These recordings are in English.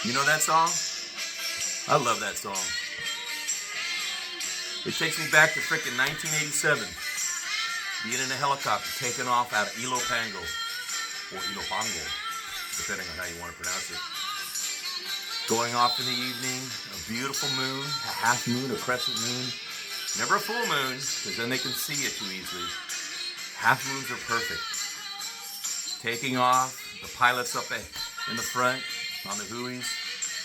You know that song? I love that song. It takes me back to frickin' 1987. Being in a helicopter taking off out of Ilopango, or Ilopango, depending on how you want to pronounce it. Going off in the evening, a beautiful moon, a half moon, a crescent moon. Never a full moon, because then they can see it too easily. Half moons are perfect. Taking off, the pilots up in the front on the Hueys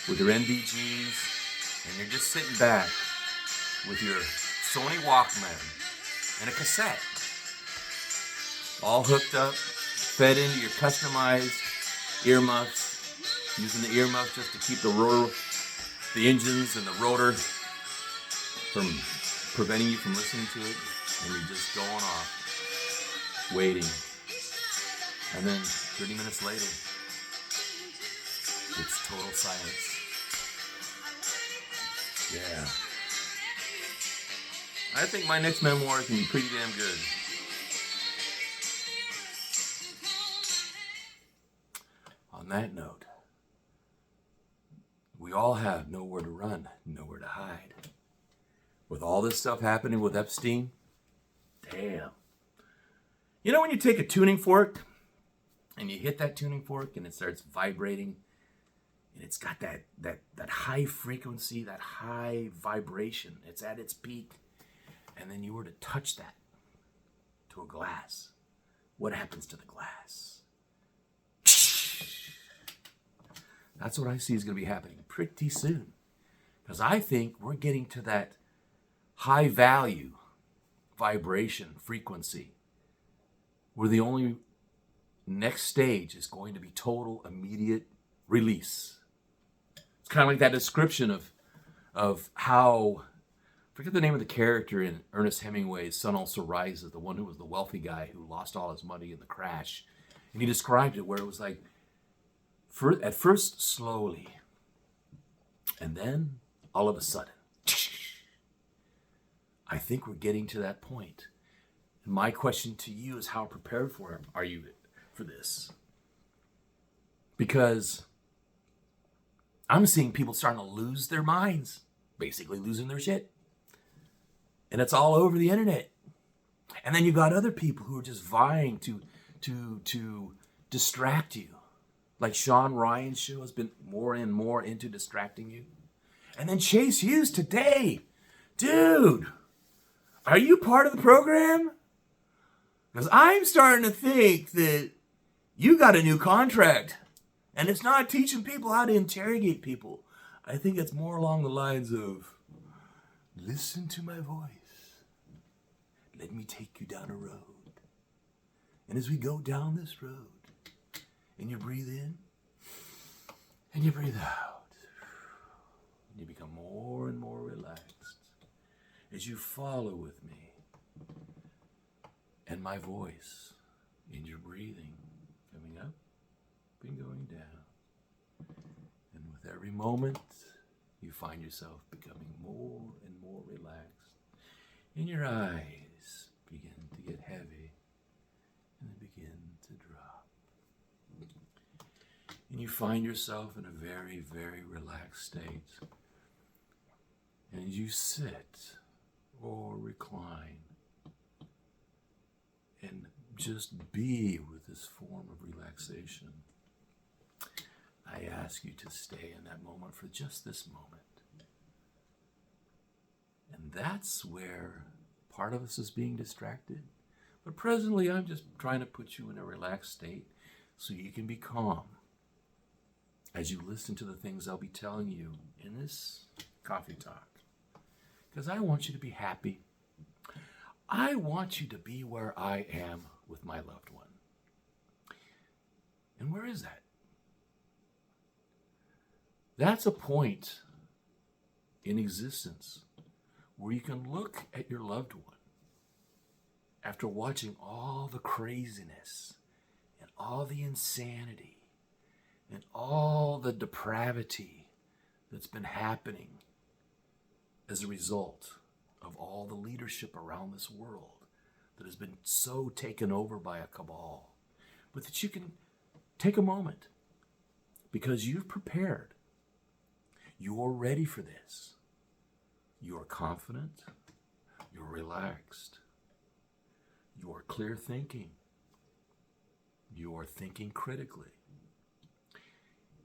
with their NVGs, and you're just sitting back with your Sony Walkman and a cassette, all hooked up, fed into your customized earmuffs, using the earmuffs just to keep the engines and the rotor from preventing you from listening to it, and you're just going off, waiting. And then 30 minutes later, it's total silence. Yeah. I think my next memoir can be pretty damn good. On that note, we all have nowhere to run, nowhere to hide. With all this stuff happening with Epstein, damn. You know when you take a tuning fork and you hit that tuning fork and it starts vibrating, and it's got that high frequency, that high vibration. It's at its peak. And then you were to touch that to a glass. What happens to the glass? That's what I see is going to be happening pretty soon. Because I think we're getting to that high value vibration frequency where the only next stage is going to be total immediate release. It's kind of like that description of how, forget the name of the character in Ernest Hemingway's Sun Also Rises, the one who was the wealthy guy who lost all his money in the crash. And he described it where it was like, at first slowly, and then all of a sudden. I think we're getting to that point. And my question to you is, how prepared are you for this? Because I'm seeing people starting to lose their minds, basically losing their shit. And it's all over the internet. And then you got other people who are just vying to distract you. Like Sean Ryan's show has been more and more into distracting you. And then Chase Hughes today. Dude, are you part of the program? Because I'm starting to think that you got a new contract. And it's not teaching people how to interrogate people. I think it's more along the lines of, listen to my voice. Let me take you down a road. And as we go down this road, and you breathe in, and you breathe out, and you become more and more relaxed as you follow with me and my voice in your breathing, coming up and going down. And with every moment, you find yourself becoming more and more relaxed, and your eyes begin to get heavy, and they begin to drop. And you find yourself in a very, very relaxed state. And you sit or recline and just be with this form of relaxation. I ask you to stay in that moment for just this moment. And that's where part of us is being distracted. But presently, I'm just trying to put you in a relaxed state so you can be calm as you listen to the things I'll be telling you in this coffee talk. Because I want you to be happy. I want you to be where I am with my loved one. And where is that? That's a point in existence where you can look at your loved one after watching all the craziness and all the insanity and all the depravity that's been happening as a result of all the leadership around this world that has been so taken over by a cabal. But that you can take a moment because you've prepared You're ready for this. You're confident. You're relaxed. You're clear thinking. You're thinking critically.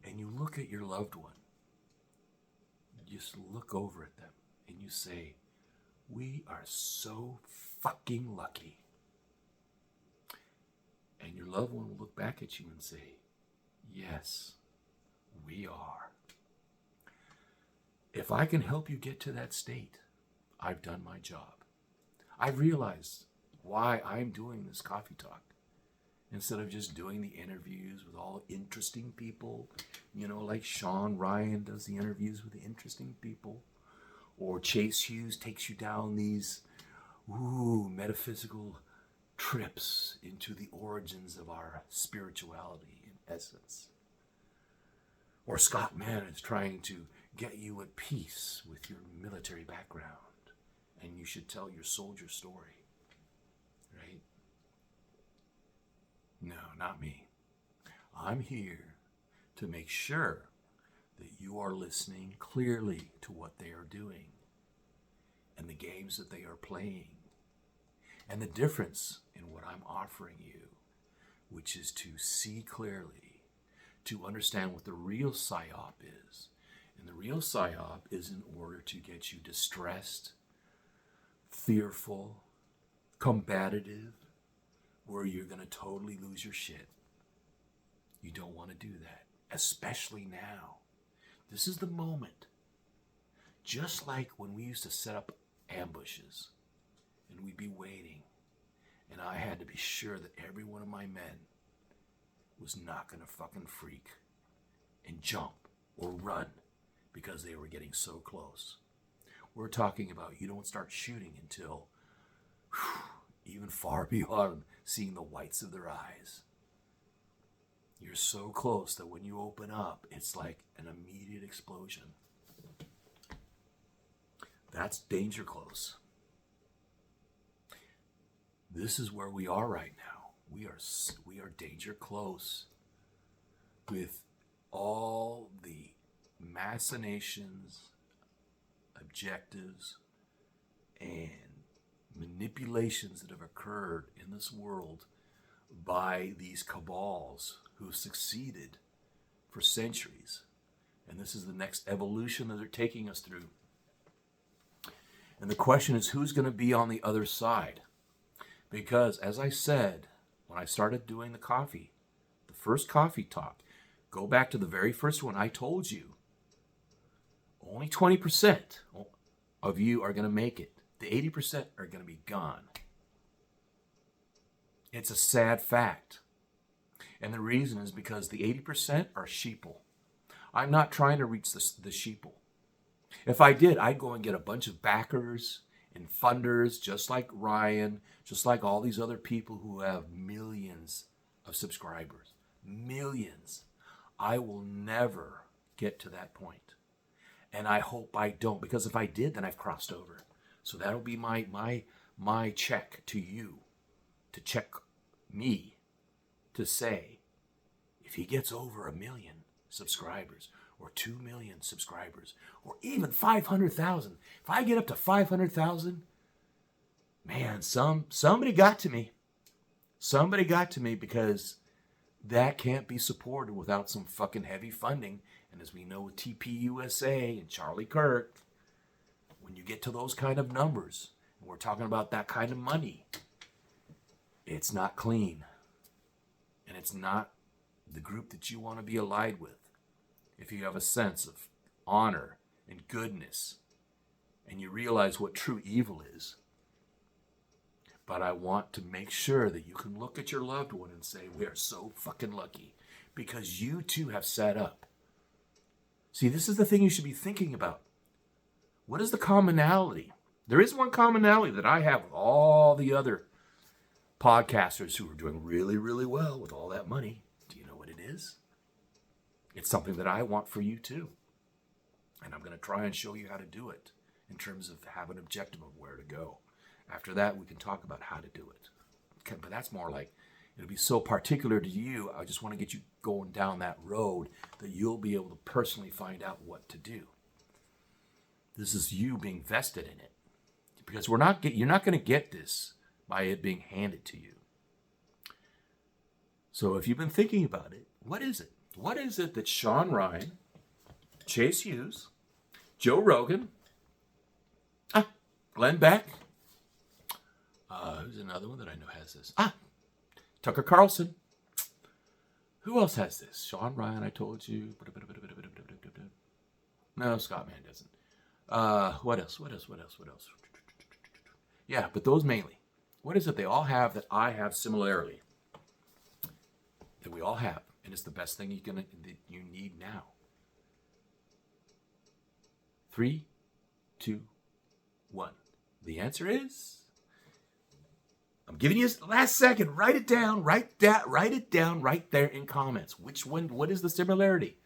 And you look at your loved one. You just look over at them and you say, we are so fucking lucky. And your loved one will look back at you and say, yes, we are. If I can help you get to that state, I've done my job. I've realized why I'm doing this coffee talk instead of just doing the interviews with all interesting people, like Sean Ryan does the interviews with the interesting people, or Chase Hughes takes you down these metaphysical trips into the origins of our spirituality in essence. Or Scott Mann is trying to get you at peace with your military background, and you should tell your soldier story, right? No, not me. I'm here to make sure that you are listening clearly to what they are doing and the games that they are playing and the difference in what I'm offering you, which is to see clearly, to understand what the real psyop is. And the real psyop is in order to get you distressed, fearful, combative, where you're going to totally lose your shit. You don't want to do that, especially now. This is the moment. Just like when we used to set up ambushes and we'd be waiting, and I had to be sure that every one of my men was not going to fucking freak and jump or run because they were getting so close. We're talking about you don't start shooting until even far beyond seeing the whites of their eyes. You're so close that when you open up, it's like an immediate explosion. That's danger close. This is where we are right now. We are danger close with all the machinations, objectives, and manipulations that have occurred in this world by these cabals who have succeeded for centuries. And this is the next evolution that they're taking us through. And the question is, who's going to be on the other side? Because, as I said, when I started doing the first coffee talk, go back to the very first one, I told you, only 20% of you are going to make it. The 80% are going to be gone. It's a sad fact. And the reason is because the 80% are sheeple. I'm not trying to reach the sheeple. If I did, I'd go and get a bunch of backers and funders, just like Ryan, just like all these other people who have millions of subscribers. Millions. I will never get to that point. And I hope I don't, because if I did, then I've crossed over. So that'll be my check to you, to check me, to say, if he gets over 1 million subscribers, or 2 million subscribers, or even 500,000, if I get up to 500,000, man, somebody got to me. Somebody got to me, because that can't be supported without some fucking heavy funding. And as we know with TPUSA and Charlie Kirk, when you get to those kind of numbers, and we're talking about that kind of money, it's not clean. And it's not the group that you want to be allied with. If you have a sense of honor and goodness, and you realize what true evil is. But I want to make sure that you can look at your loved one and say, we are so fucking lucky, because you too have sat up. See, this is the thing you should be thinking about. What is the commonality? There is one commonality that I have with all the other podcasters who are doing really, really well with all that money. Do you know what it is? It's something that I want for you too. And I'm going to try and show you how to do it in terms of have an objective of where to go. After that, we can talk about how to do it. Okay, but that's more like, it'll be so particular to you. I just want to get you going down that road that you'll be able to personally find out what to do. This is you being vested in it. Because you're not going to get this by it being handed to you. So if you've been thinking about it, what is it? What is it that Sean Ryan, Chase Hughes, Joe Rogan, Glenn Beck, who's another one that I know has this? Tucker Carlson. Who else has this? Sean Ryan, I told you. No, Scott Mann doesn't. What else? Yeah, but those mainly. What is it they all have that I have similarly? That we all have, and it's the best thing that you need now. 3, 2, 1. The answer is, I'm giving you the last second. Write it down. Write it down right there in comments. Which one? What is the similarity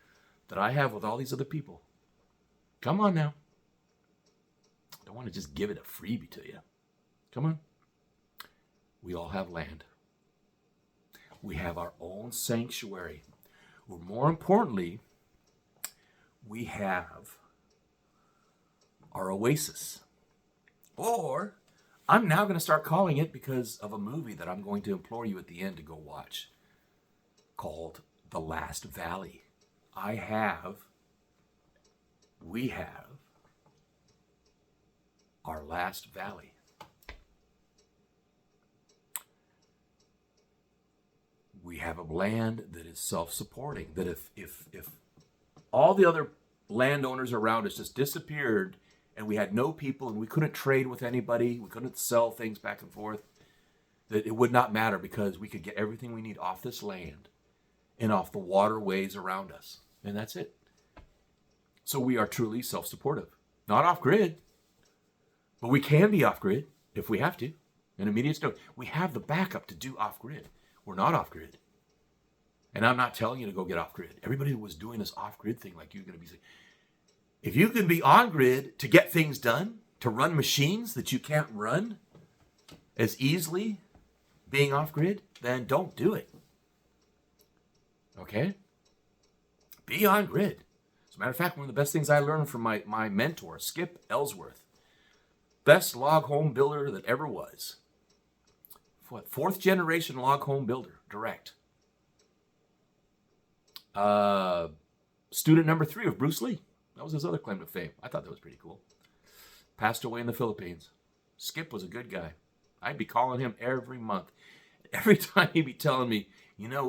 that I have with all these other people? Come on now. I don't want to just give it a freebie to you. Come on. We all have land. We have our own sanctuary. Or more importantly, we have our oasis. Or I'm now going to start calling it, because of a movie that I'm going to implore you at the end to go watch, called The Last Valley. We have our last valley. We have a land that is self-supporting, that if all the other landowners around us just disappeared and we had no people and we couldn't trade with anybody, we couldn't sell things back and forth, that it would not matter, because we could get everything we need off this land and off the waterways around us. And that's it. So we are truly self-supportive. Not off-grid, but we can be off-grid if we have to. An immediate stone. We have the backup to do off-grid. We're not off-grid. And I'm not telling you to go get off-grid. Everybody who was doing this off-grid thing, like you're going to be saying, if you can be on-grid to get things done, to run machines that you can't run as easily being off-grid, then don't do it. Okay? Be on-grid. As a matter of fact, one of the best things I learned from my mentor, Skip Ellsworth, best log home builder that ever was. What, 4th generation log home builder, direct. Student number 3 of Bruce Lee. That was his other claim to fame. I thought that was pretty cool. Passed away in the Philippines. Skip was a good guy. I'd be calling him every month. Every time he'd be telling me,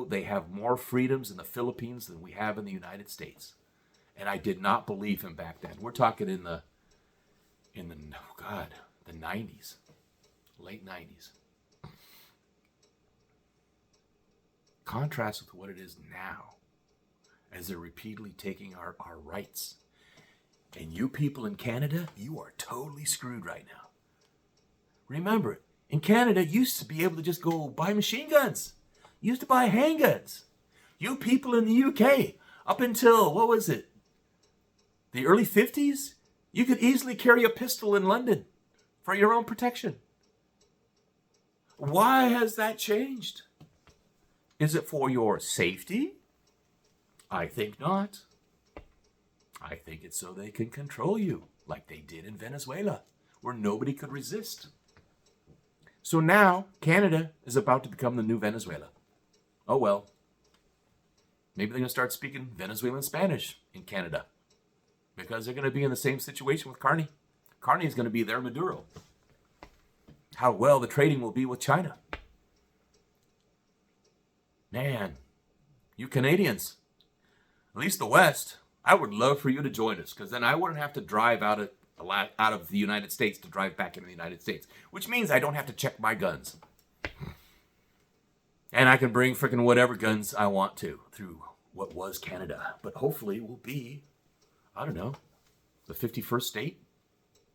they have more freedoms in the Philippines than we have in the United States. And I did not believe him back then. We're talking in the 90s, late 90s. Contrast with what it is now, as they're repeatedly taking our rights. And you people in Canada, you are totally screwed right now. Remember, in Canada, you used to be able to just go buy machine guns. You used to buy handguns. You people in the UK, up until, what was it, the early 50s, you could easily carry a pistol in London for your own protection. Why has that changed? Is it for your safety? I think not. I think it's so they can control you, like they did in Venezuela, where nobody could resist. So now, Canada is about to become the new Venezuela. Oh well. Maybe they're going to start speaking Venezuelan Spanish in Canada, because they're going to be in the same situation with Carney. Carney is going to be their Maduro. How well the trading will be with China. Man, you Canadians, at least the West, I would love for you to join us, because then I wouldn't have to drive out of the United States to drive back into the United States, which means I don't have to check my guns. And I can bring freaking whatever guns I want to through what was Canada. But hopefully we'll be, I don't know, the 51st state?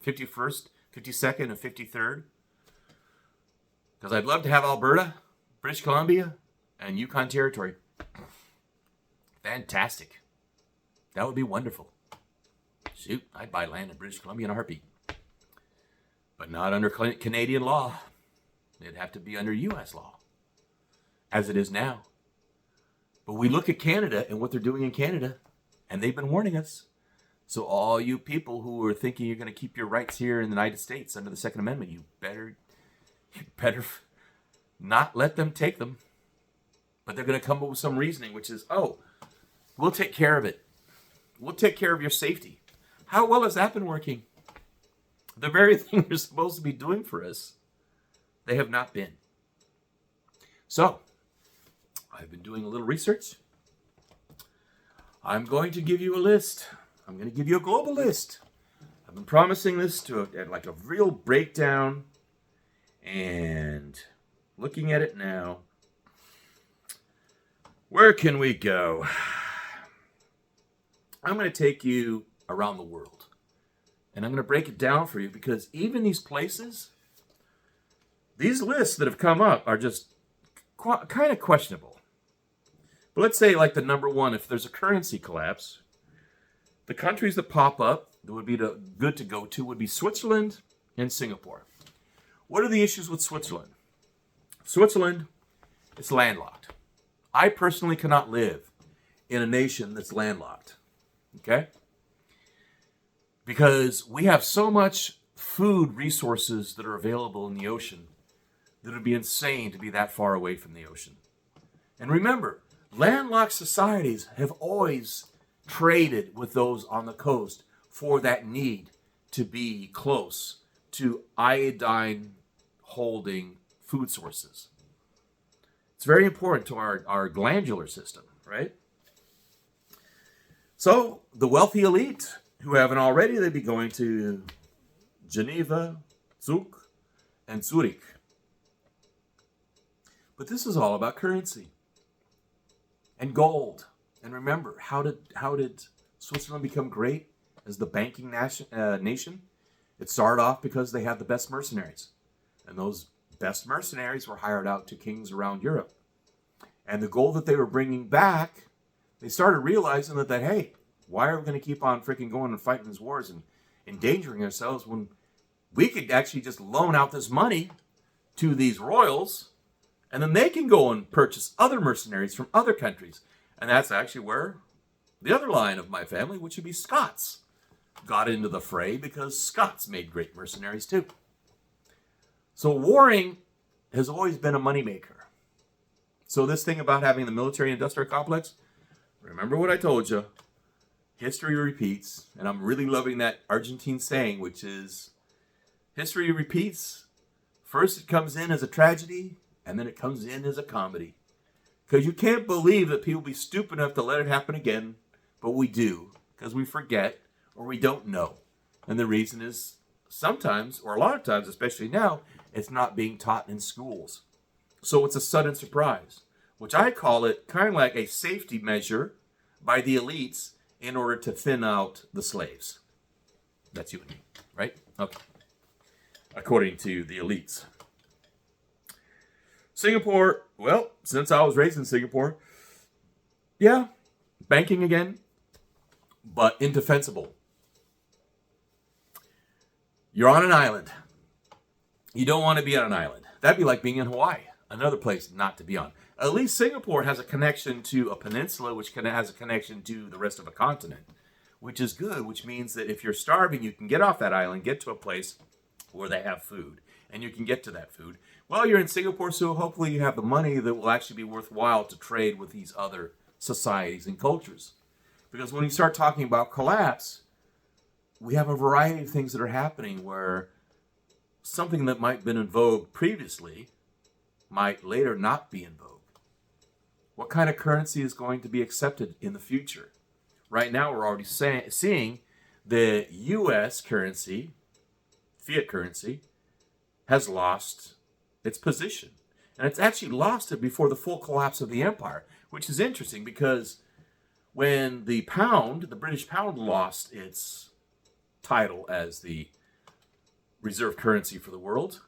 51st, 52nd, and 53rd? Because I'd love to have Alberta, British Columbia, and Yukon Territory. Fantastic. That would be wonderful. Shoot, I'd buy land in British Columbia in a heartbeat. But not under Canadian law. It'd have to be under US law, as it is now. But we look at Canada and what they're doing in Canada, and they've been warning us. So all you people who are thinking you're going to keep your rights here in the United States under the Second Amendment, you better not let them take them. But they're going to come up with some reasoning, which is, oh, we'll take care of it. We'll take care of your safety. How well has that been working? The very thing they're supposed to be doing for us, they have not been. So, I've been doing a little research. I'm going to give you a list. I'm going to give you a global list. I've been promising this to like a real breakdown, and looking at it now. Where can we go? I'm going to take you around the world, and I'm going to break it down for you, because even these places, these lists that have come up are just kind of questionable. But let's say, like, the number one, if there's a currency collapse, the countries that pop up that would be good to go to would be Switzerland and Singapore. What are the issues with Switzerland? Switzerland is landlocked. I personally cannot live in a nation that's landlocked. Okay? Because we have so much food resources that are available in the ocean that it would be insane to be that far away from the ocean. And remember, landlocked societies have always traded with those on the coast for that need to be close to iodine-holding food sources. It's very important to our glandular system, right? So the wealthy elite, who haven't already, they'd be going to Geneva, Zug, and Zurich. But this is all about currency and gold. And remember, how did Switzerland become great as the banking nation? It started off because they had the best mercenaries. And those best mercenaries were hired out to kings around Europe. And the gold that they were bringing back, they started realizing that hey, why are we going to keep on freaking going and fighting these wars and endangering ourselves when we could actually just loan out this money to these royals, and then they can go and purchase other mercenaries from other countries. And that's actually where the other line of my family, which would be Scots, got into the fray, because Scots made great mercenaries too. So warring has always been a moneymaker. So this thing about having the military-industrial complex, remember what I told you. History repeats, and I'm really loving that Argentine saying, which is, history repeats. First it comes in as a tragedy, and then it comes in as a comedy. Because you can't believe that people be stupid enough to let it happen again, but we do, because we forget, or we don't know. And the reason is, sometimes, or a lot of times, especially now, it's not being taught in schools. So it's a sudden surprise, which I call it kind of like a safety measure by the elites in order to thin out the slaves. That's you and me, right? Okay. According to the elites. Singapore, well, since I was raised in Singapore, yeah, banking again, but indefensible. You're on an island. You don't want to be on an island. That'd be like being in Hawaii, another place not to be on. At least Singapore has a connection to a peninsula, which has a connection to the rest of a continent, which is good, which means that if you're starving, you can get off that island, get to a place where they have food, and you can get to that food. Well, you're in Singapore, so hopefully you have the money that will actually be worthwhile to trade with these other societies and cultures. Because when you start talking about collapse, we have a variety of things that are happening where something that might have been in vogue previously might later not be in vogue. What kind of currency is going to be accepted in the future? Right now, we're already seeing the US currency, fiat currency, has lost its position. And it's actually lost it before the full collapse of the empire, which is interesting because when the pound, the British pound, lost its title as the reserve currency for the world,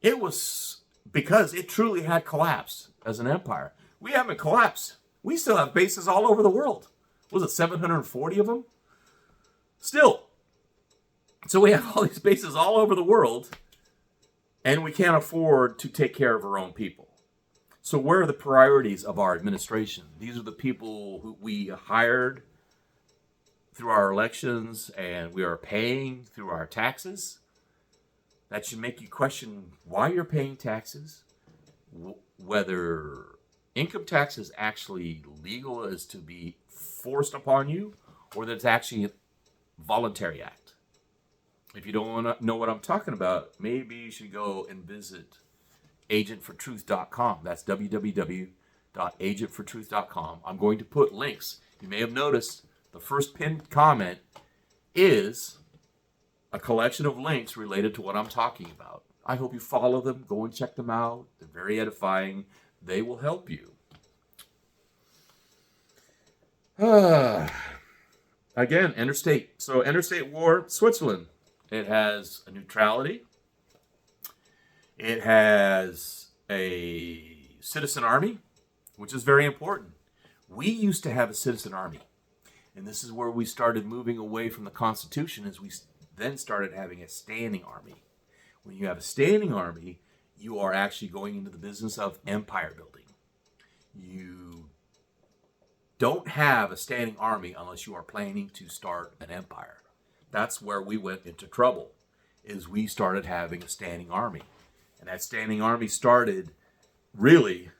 it was because it truly had collapsed as an empire. We haven't collapsed. We still have bases all over the world. Was it 740 of them? Still. So we have all these bases all over the world, and we can't afford to take care of our own people. So where are the priorities of our administration? These are the people who we hired through our elections and we are paying through our taxes, that should make you question why you're paying taxes, whether income tax is actually legal as to be forced upon you, or that it's actually a voluntary act. If you don't want to know what I'm talking about, maybe you should go and visit agentfortruth.com. That's www.agentfortruth.com. I'm going to put links. You may have noticed the first pinned comment is a collection of links related to what I'm talking about. I hope you follow them. Go and check them out. They're very edifying. They will help you. Again, interstate. So interstate war, Switzerland. It has a neutrality. It has a citizen army, which is very important. We used to have a citizen army. And this is where we started moving away from the Constitution, as we then started having a standing army. When you have a standing army, you are actually going into the business of empire building. You don't have a standing army unless you are planning to start an empire. That's where we went into trouble, is we started having a standing army. And that standing army started really,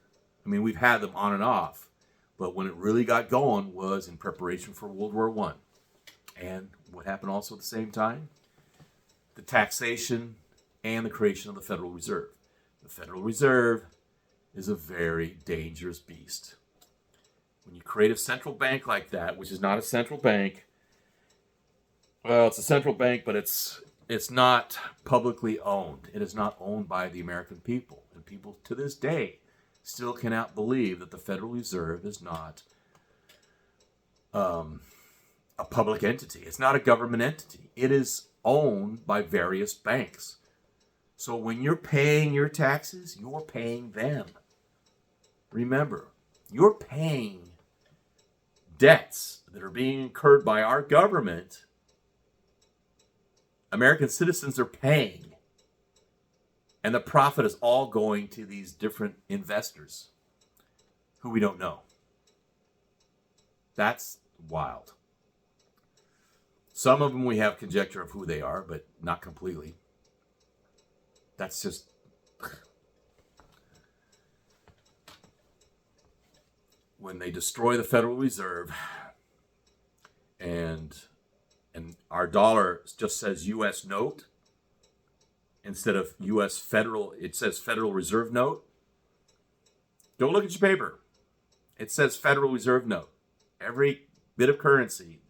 we've had them on and off, but when it really got going was in preparation for World War I. And what happened also at the same time? The taxation and the creation of the Federal Reserve. The Federal Reserve is a very dangerous beast. When you create a central bank like that, which is not a central bank, well, it's a central bank, but it's not publicly owned. It is not owned by the American people. And people to this day still cannot believe that the Federal Reserve is not a public entity. It's not a government entity. It is owned by various banks. So when you're paying your taxes, you're paying them. Remember, you're paying debts that are being incurred by our government. American citizens are paying. And the profit is all going to these different investors who we don't know. That's wild. Some of them we have conjecture of who they are, but not completely. That's just... When they destroy the Federal Reserve and our dollar just says U.S. note instead of U.S. Federal, it says Federal Reserve note. Don't look at your paper. It says Federal Reserve note. Every bit of currency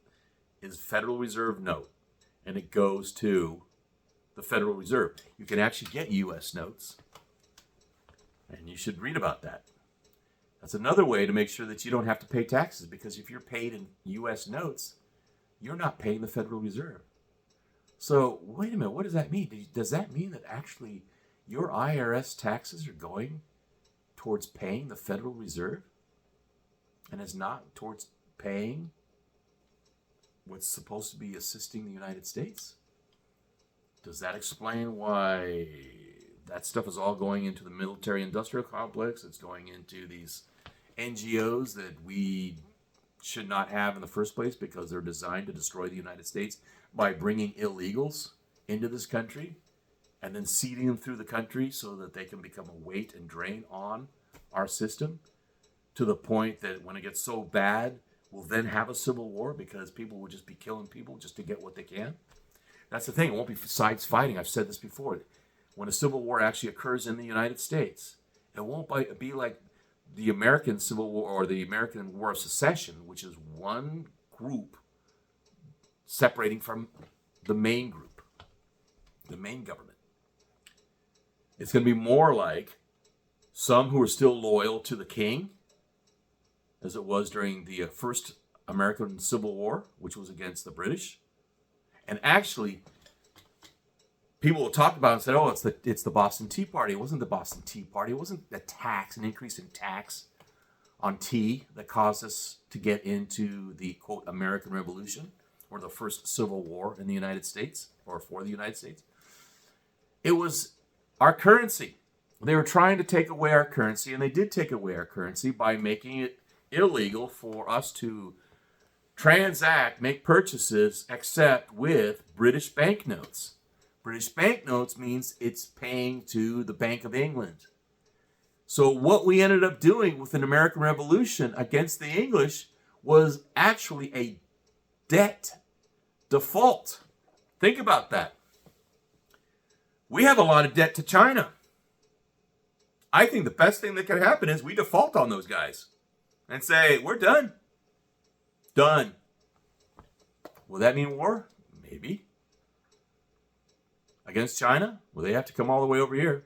is Federal Reserve note, and it goes to the Federal Reserve. You can actually get U.S. notes, and you should read about that. That's another way to make sure that you don't have to pay taxes, because if you're paid in U.S. notes, you're not paying the Federal Reserve. So, wait a minute, what does that mean? Does that mean that actually your IRS taxes are going towards paying the Federal Reserve and is not towards paying what's supposed to be assisting the United States? Does that explain why that stuff is all going into the military-industrial complex? It's going into these NGOs that we should not have in the first place because they're designed to destroy the United States by bringing illegals into this country and then seeding them through the country so that they can become a weight and drain on our system, to the point that when it gets so bad, we'll then have a civil war because people will just be killing people just to get what they can. That's the thing. It won't be sides fighting. I've said this before. When a civil war actually occurs in the United States, it won't be like the American Civil War or the American War of Secession, which is one group separating from the main group, the main government. It's going to be more like some who are still loyal to the king, as it was during the first American Civil War, which was against the British. And actually, people will talk about it and say, oh, it's the Boston Tea Party. It wasn't the Boston Tea Party. It wasn't the tax, an increase in tax on tea that caused us to get into the, quote, American Revolution, or the first Civil War in the United States, or for the United States. It was our currency. They were trying to take away our currency, and they did take away our currency by making it illegal for us to transact, make purchases, except with British banknotes. British banknotes means it's paying to the Bank of England. So what we ended up doing with an American Revolution against the English was actually a debt default. Think about that. We have a lot of debt to China. I think the best thing that could happen is we default on those guys and say, we're done. Done. Will that mean war? Maybe. Against China? Well, they have to come all the way over here.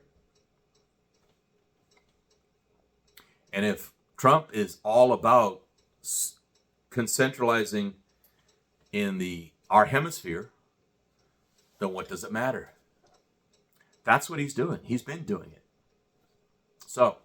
And if Trump is all about concentralizing in our hemisphere, then what does it matter? That's what he's doing. He's been doing it. So,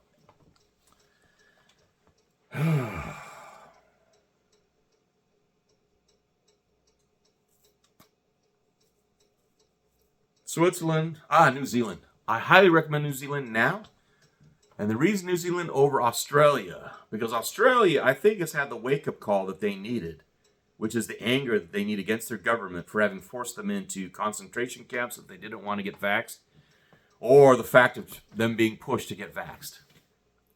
Switzerland, New Zealand. I highly recommend New Zealand now. And the reason New Zealand over Australia, because Australia, I think, has had the wake-up call that they needed, which is the anger that they need against their government for having forced them into concentration camps if they didn't want to get vaxxed, or the fact of them being pushed to get vaxxed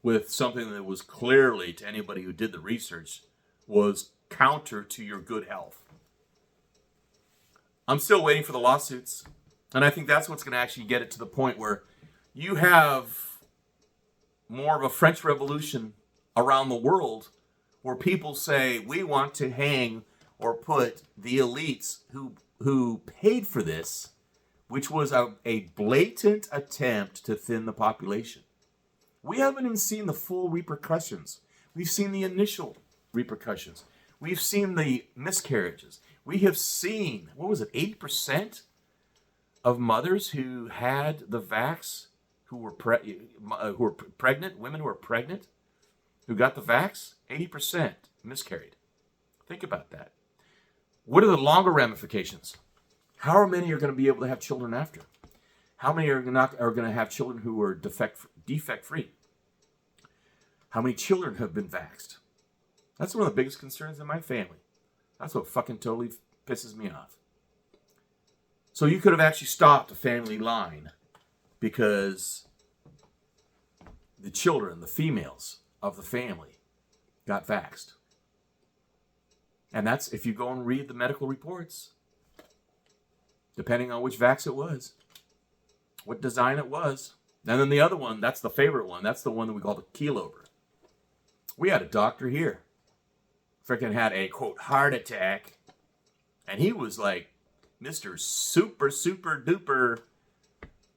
with something that was clearly, to anybody who did the research, was counter to your good health. I'm still waiting for the lawsuits, and I think that's what's going to actually get it to the point where you have more of a French Revolution around the world where people say, we want to hang or put the elites who paid for this, which was a blatant attempt to thin the population. We haven't even seen the full repercussions. We've seen the initial repercussions. We've seen the miscarriages. We have seen, 80% of mothers who had the vax, who were pregnant, women who were pregnant, who got the vax, 80% miscarried. Think about that. What are the longer ramifications? How many are going to be able to have children after? How many are going to have children who are defect-free? How many children have been vaxxed? That's one of the biggest concerns in my family. That's what fucking totally pisses me off. So you could have actually stopped a family line because the children, the females of the family, got vaxxed. And that's, if you go and read the medical reports, depending on which vax it was, what design it was. And then the other one, that's the favorite one. That's the one that we call the keelover. We had a doctor here. Freaking had a, quote, heart attack. And he was like, Mr. Super duper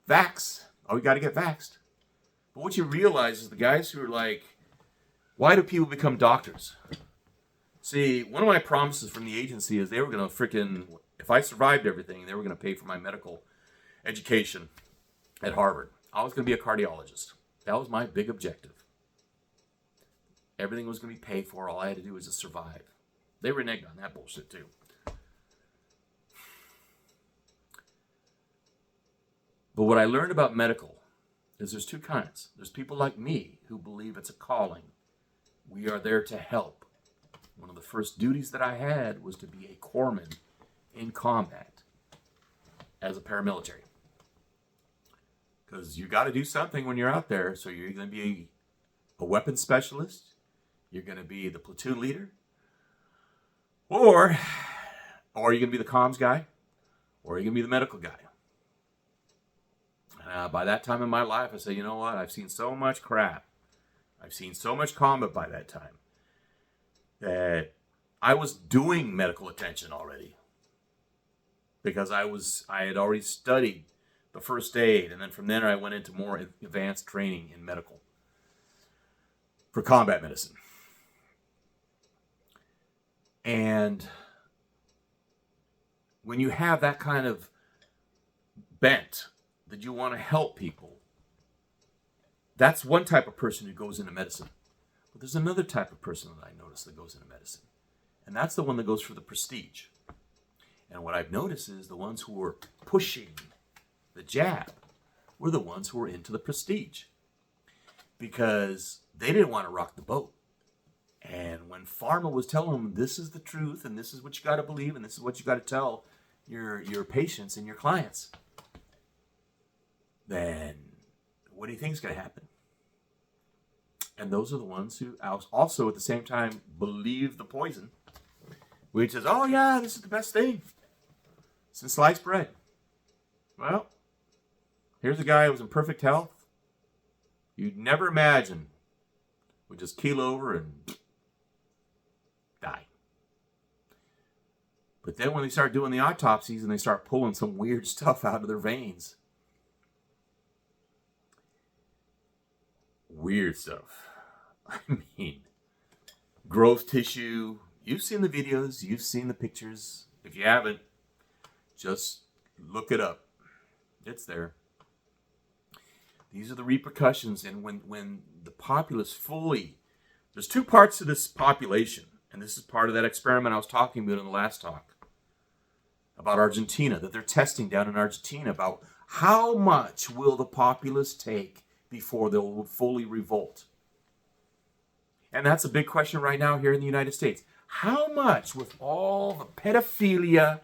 vax. Oh, we got to get vaxxed. But what you realize is the guys who are like, why do people become doctors? See, one of my promises from the agency is they were going to freaking, if I survived everything, they were going to pay for my medical education at Harvard. I was going to be a cardiologist. That was my big objective. Everything was going to be paid for. All I had to do was just survive. They reneged on that bullshit too. But what I learned about medical is there's two kinds. There's people like me who believe it's a calling. We are there to help. One of the first duties that I had was to be a corpsman in combat as a paramilitary. Because you got to do something when you're out there. So you're going to be a weapons specialist. You're going to be the platoon leader. Or you're going to be the comms guy. Or you're going to be the medical guy. By that time in my life, I say, you know what? I've seen so much crap. I've seen so much combat by that time that I was doing medical attention already. Because I had already studied the first aid, and then from there I went into more advanced training in medical for combat medicine. And when you have that kind of bent that you want to help people, that's one type of person who goes into medicine. But there's another type of person that I notice that goes into medicine, and that's the one that goes for the prestige. And what I've noticed is the ones who were pushing the jab were the ones who were into the prestige, because they didn't want to rock the boat. And when Pharma was telling them, this is the truth, and this is what you got to believe, and this is what you got to tell your patients and your clients, then what do you think is going to happen? And those are the ones who also at the same time believe the poison, which is, oh yeah, this is the best thing since sliced bread. Well, here's a guy who was in perfect health. You'd never imagine would just keel over and die. But then when they start doing the autopsies and they start pulling some weird stuff out of their veins, weird stuff. I mean, growth tissue. You've seen the videos. You've seen the pictures. If you haven't, just look it up. It's there. These are the repercussions. And when the populace fully... There's two parts to this population. And this is part of that experiment I was talking about in the last talk. About Argentina. That they're testing down in Argentina. About how much will the populace take before they'll fully revolt. And that's a big question right now here in the United States. How much, with all the pedophilia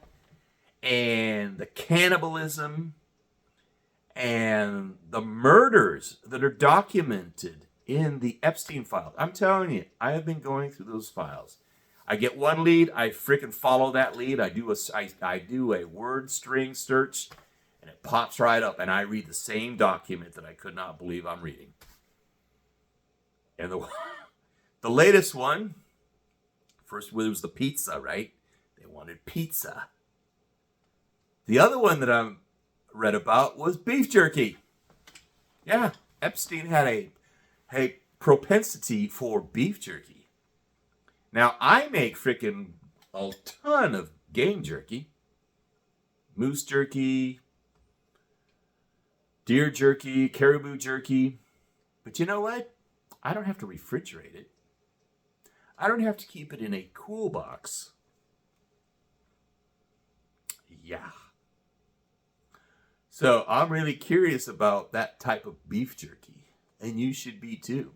and the cannibalism and the murders that are documented in the Epstein files? I'm telling you, I have been going through those files. I get one lead, I freaking follow that lead. I do a word string search, and it pops right up, and I read the same document that I could not believe I'm reading. And the latest one, first it was the pizza, right? They wanted pizza. The other one that I read about was beef jerky. Yeah, Epstein had a propensity for beef jerky. Now, I make freaking a ton of game jerky. Moose jerky, deer jerky, caribou jerky. But you know what? I don't have to refrigerate it. I don't have to keep it in a cool box. Yeah. So I'm really curious about that type of beef jerky. And you should be too.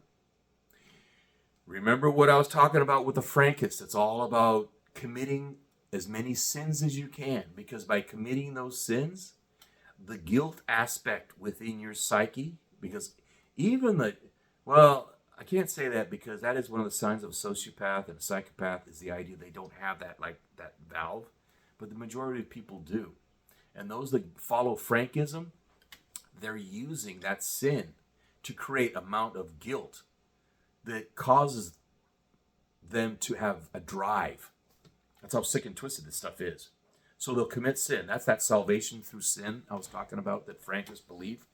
Remember what I was talking about with the Frankists? It's all about committing as many sins as you can. Because by committing those sins, the guilt aspect within your psyche, because even I can't say that because that is one of the signs of a sociopath and a psychopath is the idea they don't have that valve, but the majority of people do. And those that follow Frankism, they're using that sin to create amount of guilt that causes them to have a drive. That's how sick and twisted this stuff is. So they'll commit sin. That's that salvation through sin I was talking about that Frankists believe.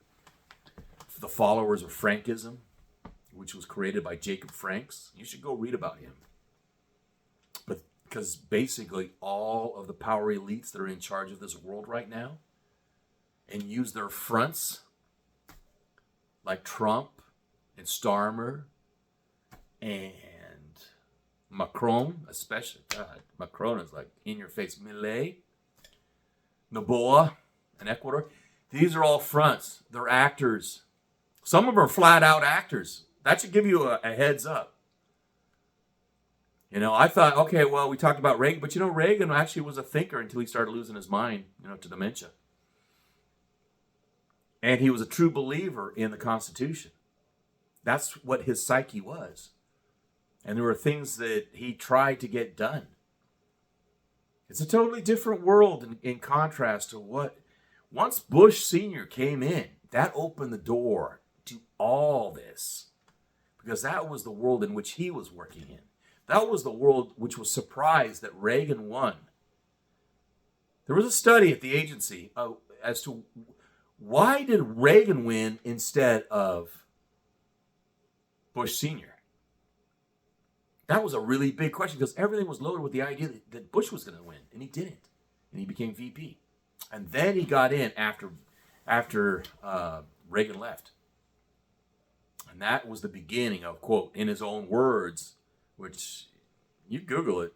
The followers of Frankism, which was created by Jacob Franks. You should go read about him. But because basically all of the power elites that are in charge of this world right now and use their fronts like Trump and Starmer and Macron, especially. God, Macron is like in your face. Millet, Noboa, and Ecuador. These are all fronts. They're actors. Some of them are flat out actors. That should give you a heads up. You know, I thought, okay, well, we talked about Reagan, but you know, Reagan actually was a thinker until he started losing his mind, to dementia. And he was a true believer in the Constitution. That's what his psyche was. And there were things that he tried to get done. It's a totally different world in contrast to what, once Bush Sr. came in, that opened the door to all this. Because that was the world in which he was working in. That was the world which was surprised that Reagan won. There was a study at the agency as to why did Reagan win instead of Bush Sr.? That was a really big question because everything was loaded with the idea that Bush was going to win, and he didn't. And he became VP. And then he got in after Reagan left. And that was the beginning of, quote, in his own words, which you Google it,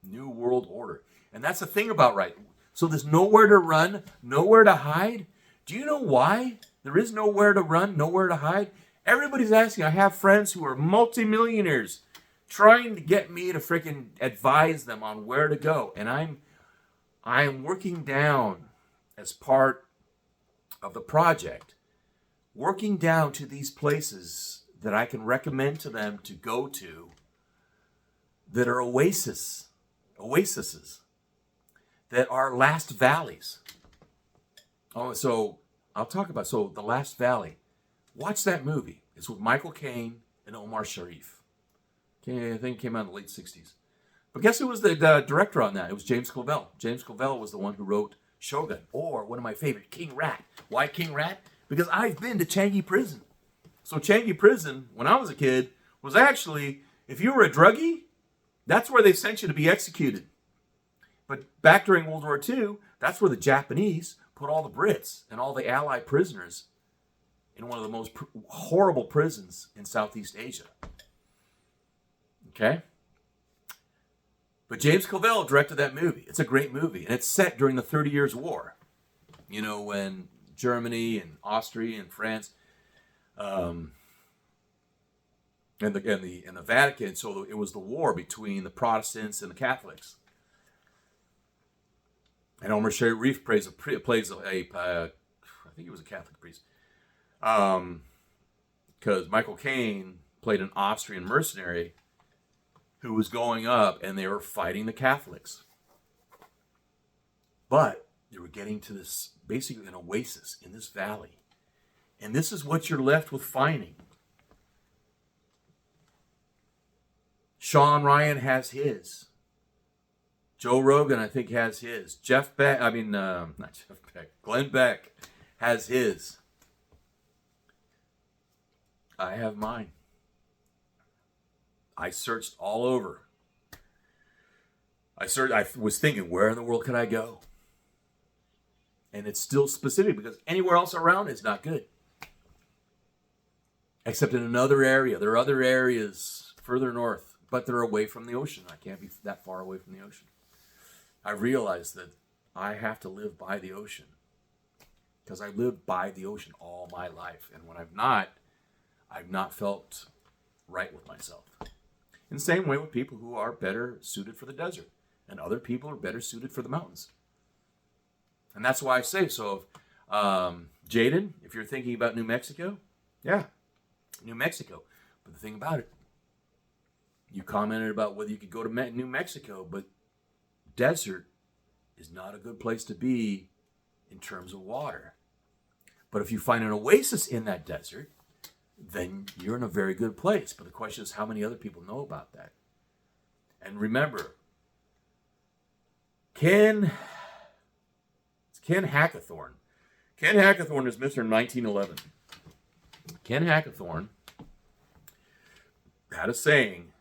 New World Order. And that's the thing about right. So there's nowhere to run, nowhere to hide. Do you know why there is nowhere to run, nowhere to hide? Everybody's asking. I have friends who are multimillionaires trying to get me to freaking advise them on where to go. And I am working down as part of the project, working down to these places that I can recommend to them to go to that are oases, that are last valleys. Oh, so I'll talk about, The Last Valley. Watch that movie. It's with Michael Caine and Omar Sharif. Okay, I think it came out in the late 60s. But guess who was the director on that? It was James Clavell. James Clavell was the one who wrote Shogun, or one of my favorite, King Rat. Why King Rat? Because I've been to Changi Prison. So Changi Prison, when I was a kid, was actually, if you were a druggie, that's where they sent you to be executed. But back during World War II, that's where the Japanese put all the Brits and all the Allied prisoners in one of the most horrible prisons in Southeast Asia. Okay? But James Clavell directed that movie. It's a great movie. And it's set during the 30 Years' War. You know, when Germany and Austria and France and the Vatican, so it was the war between the Protestants and the Catholics. And Omar Sharif plays I think he was a Catholic priest. Because Michael Caine played an Austrian mercenary who was going up, and they were fighting the Catholics. But they were getting to this, basically an oasis in this valley. And this is what you're left with finding. Sean Ryan has his. Joe Rogan, I think, has his. Glenn Beck has his. I have mine. I searched all over. I was thinking, where in the world could I go? And it's still specific because anywhere else around is not good. Except in another area. There are other areas further north, but they're away from the ocean. I can't be that far away from the ocean. I realized that I have to live by the ocean because I lived by the ocean all my life. And when I've not felt right with myself. In the same way with people who are better suited for the desert, and other people are better suited for the mountains. And that's why I say, so Jaden, if you're thinking about New Mexico, yeah, New Mexico. But the thing about it, you commented about whether you could go to New Mexico, but desert is not a good place to be in terms of water. But if you find an oasis in that desert, then you're in a very good place. But the question is, how many other people know about that? And remember, Ken Hackathorn. Ken Hackathorn is Mr. 1911. Ken Hackathorn had a saying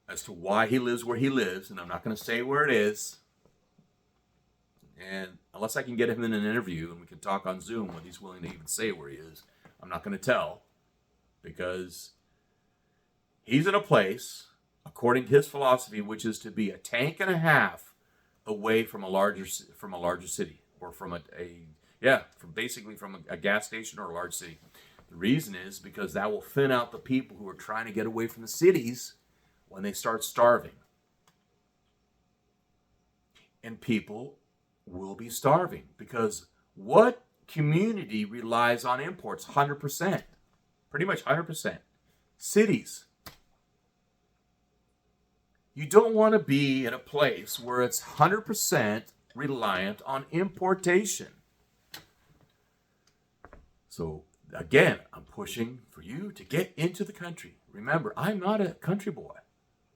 as to why he lives where he lives, and I'm not going to say where it is. And unless I can get him in an interview and we can talk on Zoom when he's willing to even say where he is, I'm not going to tell. Because he's in a place, according to his philosophy, which is to be a tank and a half away from a larger city, or from a gas station or a large city. The reason is because that will thin out the people who are trying to get away from the cities when they start starving. And people will be starving because what community relies on imports? 100%. Pretty much 100%. Cities. You don't want to be in a place where it's 100% reliant on importation. So, again, I'm pushing for you to get into the country. Remember, I'm not a country boy.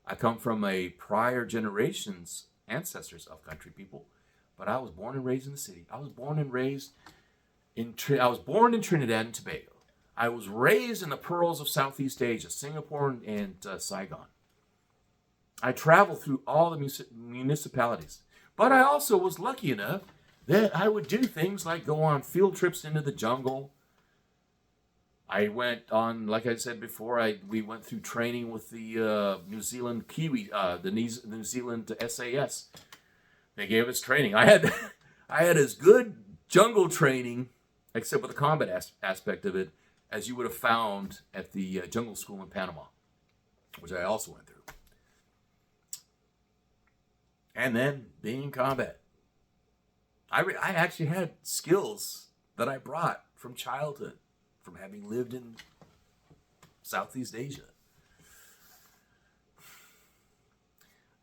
I come from a prior generation's ancestors of country people, but I was born and raised in the city. I was born in Trinidad and Tobago. I was raised in the pearls of Southeast Asia, Singapore and Saigon. I traveled through all the municipalities. But I also was lucky enough that I would do things like go on field trips into the jungle. I went on, like I said before, we went through training with the New Zealand Kiwi, the New Zealand SAS. They gave us training. I had as good jungle training, except with the combat aspect of it, as you would have found at the jungle school in Panama. which I also went through. And then being in combat. I actually had skills that I brought from childhood, from having lived in Southeast Asia.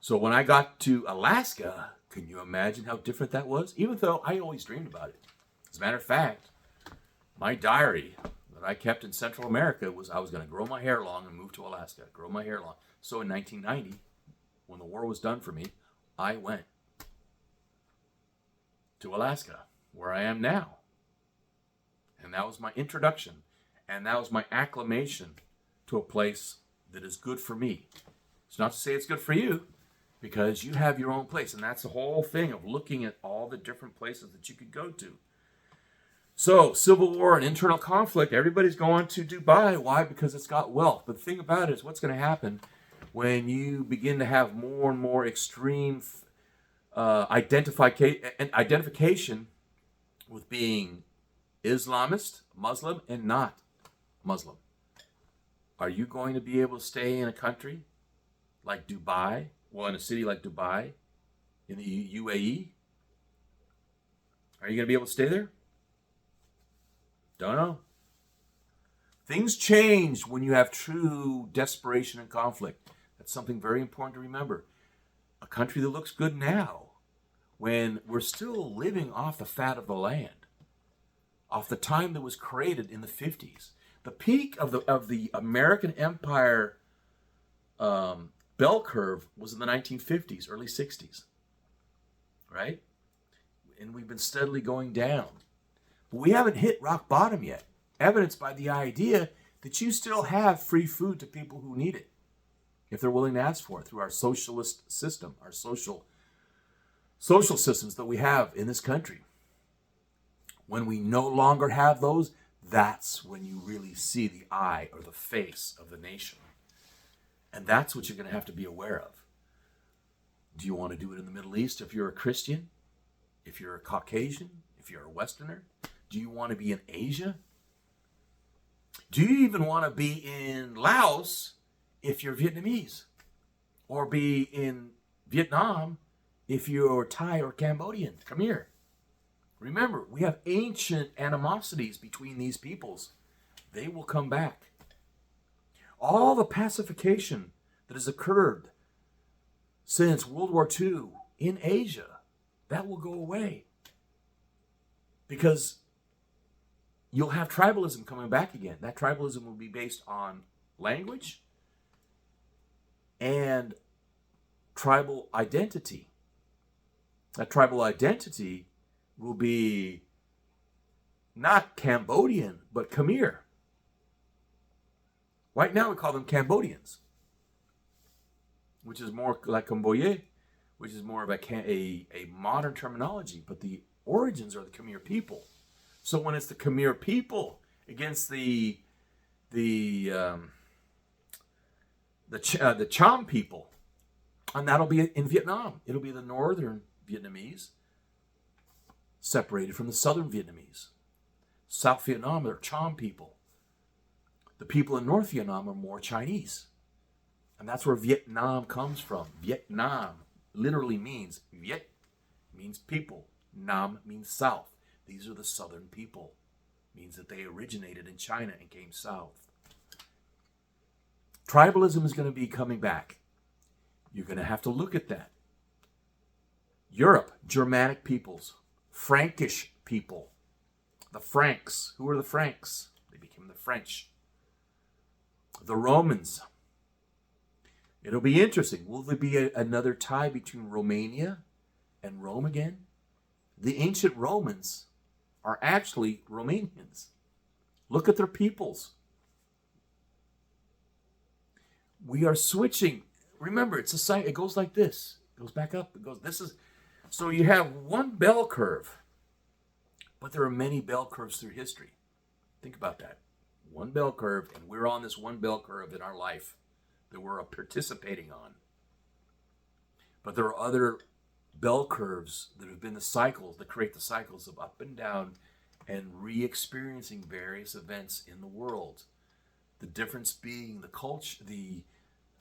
So when I got to Alaska, can you imagine how different that was? Even though I always dreamed about it. As a matter of fact, my diary that I kept in Central America was I was going to grow my hair long and move to Alaska. Grow my hair long. So in 1990, when the war was done for me, I went to Alaska, where I am now. And that was my introduction. And that was my acclimation to a place that is good for me. It's not to say it's good for you, because you have your own place. And that's the whole thing of looking at all the different places that you could go to. So, civil war and internal conflict, everybody's going to Dubai. Why? Because it's got wealth. But the thing about it is what's going to happen when you begin to have more and more extreme identification with being Islamist, Muslim, and not Muslim. Are you going to be able to stay in a country like Dubai? Well, in a city like Dubai, in the UAE? Are you going to be able to stay there? Don't know. Things change when you have true desperation and conflict. That's something very important to remember. A country that looks good now, when we're still living off the fat of the land, off the time that was created in the 50s. The peak of the American Empire bell curve was in the 1950s, early 60s, right? And we've been steadily going down. But we haven't hit rock bottom yet, evidenced by the idea that you still have free food to people who need it, if they're willing to ask for it, through our socialist system, our social systems that we have in this country. When we no longer have those, that's when you really see the eye or the face of the nation. And that's what you're going to have to be aware of. Do you want to do it in the Middle East if you're a Christian? If you're a Caucasian? If you're a Westerner? Do you want to be in Asia? Do you even want to be in Laos if you're Vietnamese? Or be in Vietnam if you're Thai or Cambodian? Come here. Remember, we have ancient animosities between these peoples. They will come back. All the pacification that has occurred since World War II in Asia, that will go away. Because you'll have tribalism coming back again. That tribalism will be based on language and tribal identity. That tribal identity will be not Cambodian, but Khmer. Right now we call them Cambodians, which is more like Camboye, which is more of a modern terminology, but the origins are the Khmer people. So when it's the Khmer people against the Cham people, and that'll be in Vietnam. It'll be the northern Vietnamese separated from the southern Vietnamese. South Vietnam are Cham people. The people in North Vietnam are more Chinese. And that's where Vietnam comes from. Vietnam literally means, Viet means people. Nam means south. These are the southern people. Means that they originated in China and came south. Tribalism is going to be coming back. You're going to have to look at that. Europe, Germanic peoples, Frankish people, the Franks. Who are the Franks? They became the French. The Romans. It'll be interesting. Will there be another tie between Romania and Rome again? The ancient Romans are actually Romanians. Look at their peoples. We are switching. Remember, it's a site. It goes like this. It goes back up. It goes. This is. So you have one bell curve, but there are many bell curves through history. Think about that. One bell curve, and we're on this one bell curve in our life that we're participating on. But there are other bell curves that have been the cycles that create the cycles of up and down and re-experiencing various events in the world. The difference being the culture, the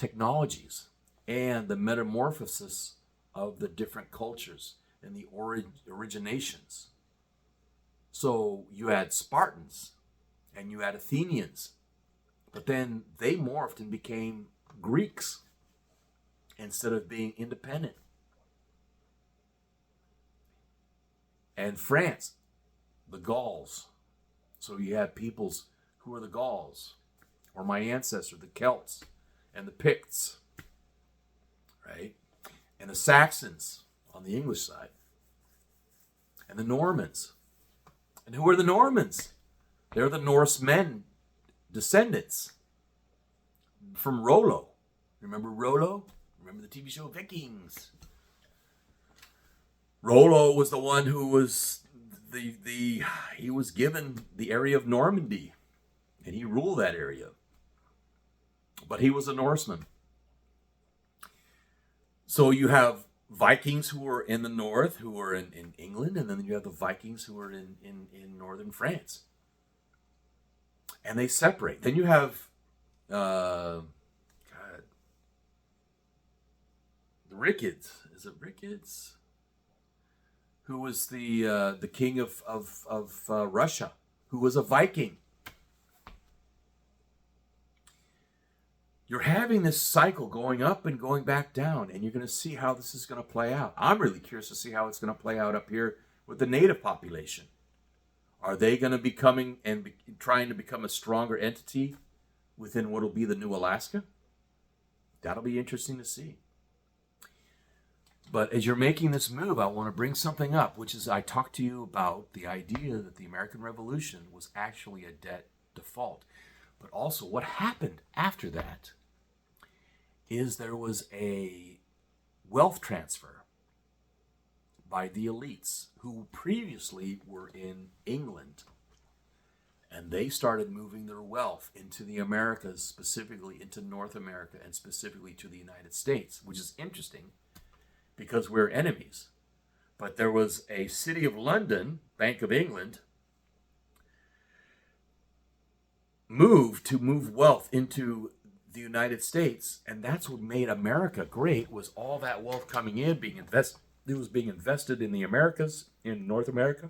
technologies and the metamorphosis of the different cultures and the originations. So you had Spartans and you had Athenians, but then they morphed and became Greeks instead of being independent. And France, the Gauls. So you had peoples who were the Gauls, or my ancestor, the Celts and the Picts, right? And the Saxons on the English side, and the Normans. And who are the Normans? They're the Norsemen descendants from Rollo. Remember Rollo? Remember the TV show Vikings? Rollo was the one who was he was given the area of Normandy, and he ruled that area. But he was a Norseman. So you have Vikings who were in the north, who were in England, and then you have the Vikings who were in northern France. And they separate. Then you have the Rickards. Is it Rickards? Who was the king of Russia, who was a Viking. You're having this cycle going up and going back down, and you're going to see how this is going to play out. I'm really curious to see how it's going to play out up here with the native population. Are they going to be coming and trying to become a stronger entity within what will be the new Alaska? That'll be interesting to see. But as you're making this move, I want to bring something up, which is I talked to you about the idea that the American Revolution was actually a debt default. But also what happened after that is there was a wealth transfer by the elites who previously were in England. And they started moving their wealth into the Americas, specifically into North America and specifically to the United States, which is interesting because we're enemies. But there was a City of London, Bank of England, move wealth into the United States, and that's what made America great, was all that wealth coming in, being invested. It was being invested in the Americas, in North America.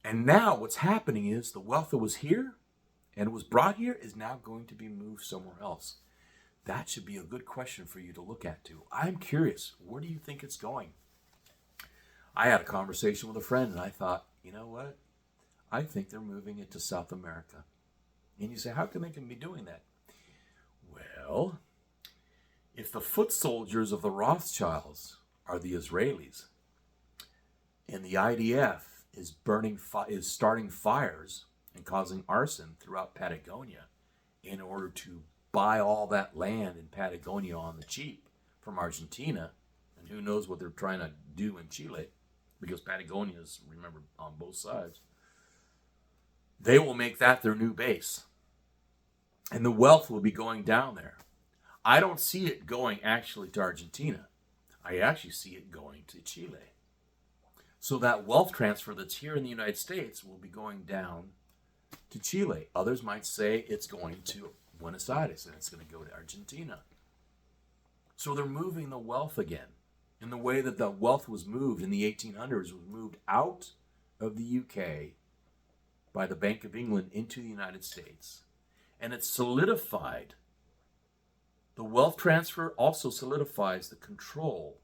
And now what's happening is the wealth that was here and was brought here is now going to be moved somewhere else. That should be a good question for you to look at too. I'm curious, where do you think it's going? I had a conversation with a friend and I thought, you know what? I think they're moving it to South America. And you say, how can they be doing that? Well, if the foot soldiers of the Rothschilds are the Israelis, and the IDF is starting fires and causing arson throughout Patagonia in order to buy all that land in Patagonia on the cheap from Argentina, and who knows what they're trying to do in Chile, because Patagonia is, remember, on both sides. They will make that their new base. And the wealth will be going down there. I don't see it going actually to Argentina. I actually see it going to Chile. So that wealth transfer that's here in the United States will be going down to Chile. Others might say it's going to Buenos Aires and it's going to go to Argentina. So they're moving the wealth again. In the way that the wealth was moved in the 1800s, was moved out of the UK by the Bank of England into the United States. And it solidified. The wealth transfer also solidifies the control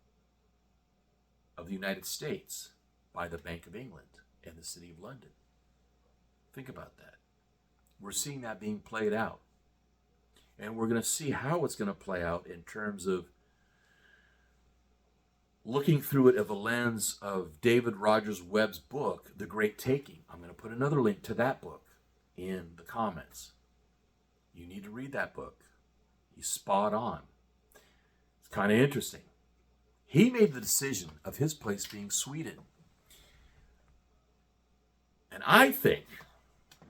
of the United States by the Bank of England and the City of London. Think about that. We're seeing that being played out. And we're going to see how it's going to play out in terms of looking through it of a lens of David Rogers Webb's book, The Great Taking. I'm going to put another link to that book in the comments. You need to read that book. He's spot on. It's kind of interesting. He made the decision of his place being Sweden. And I think,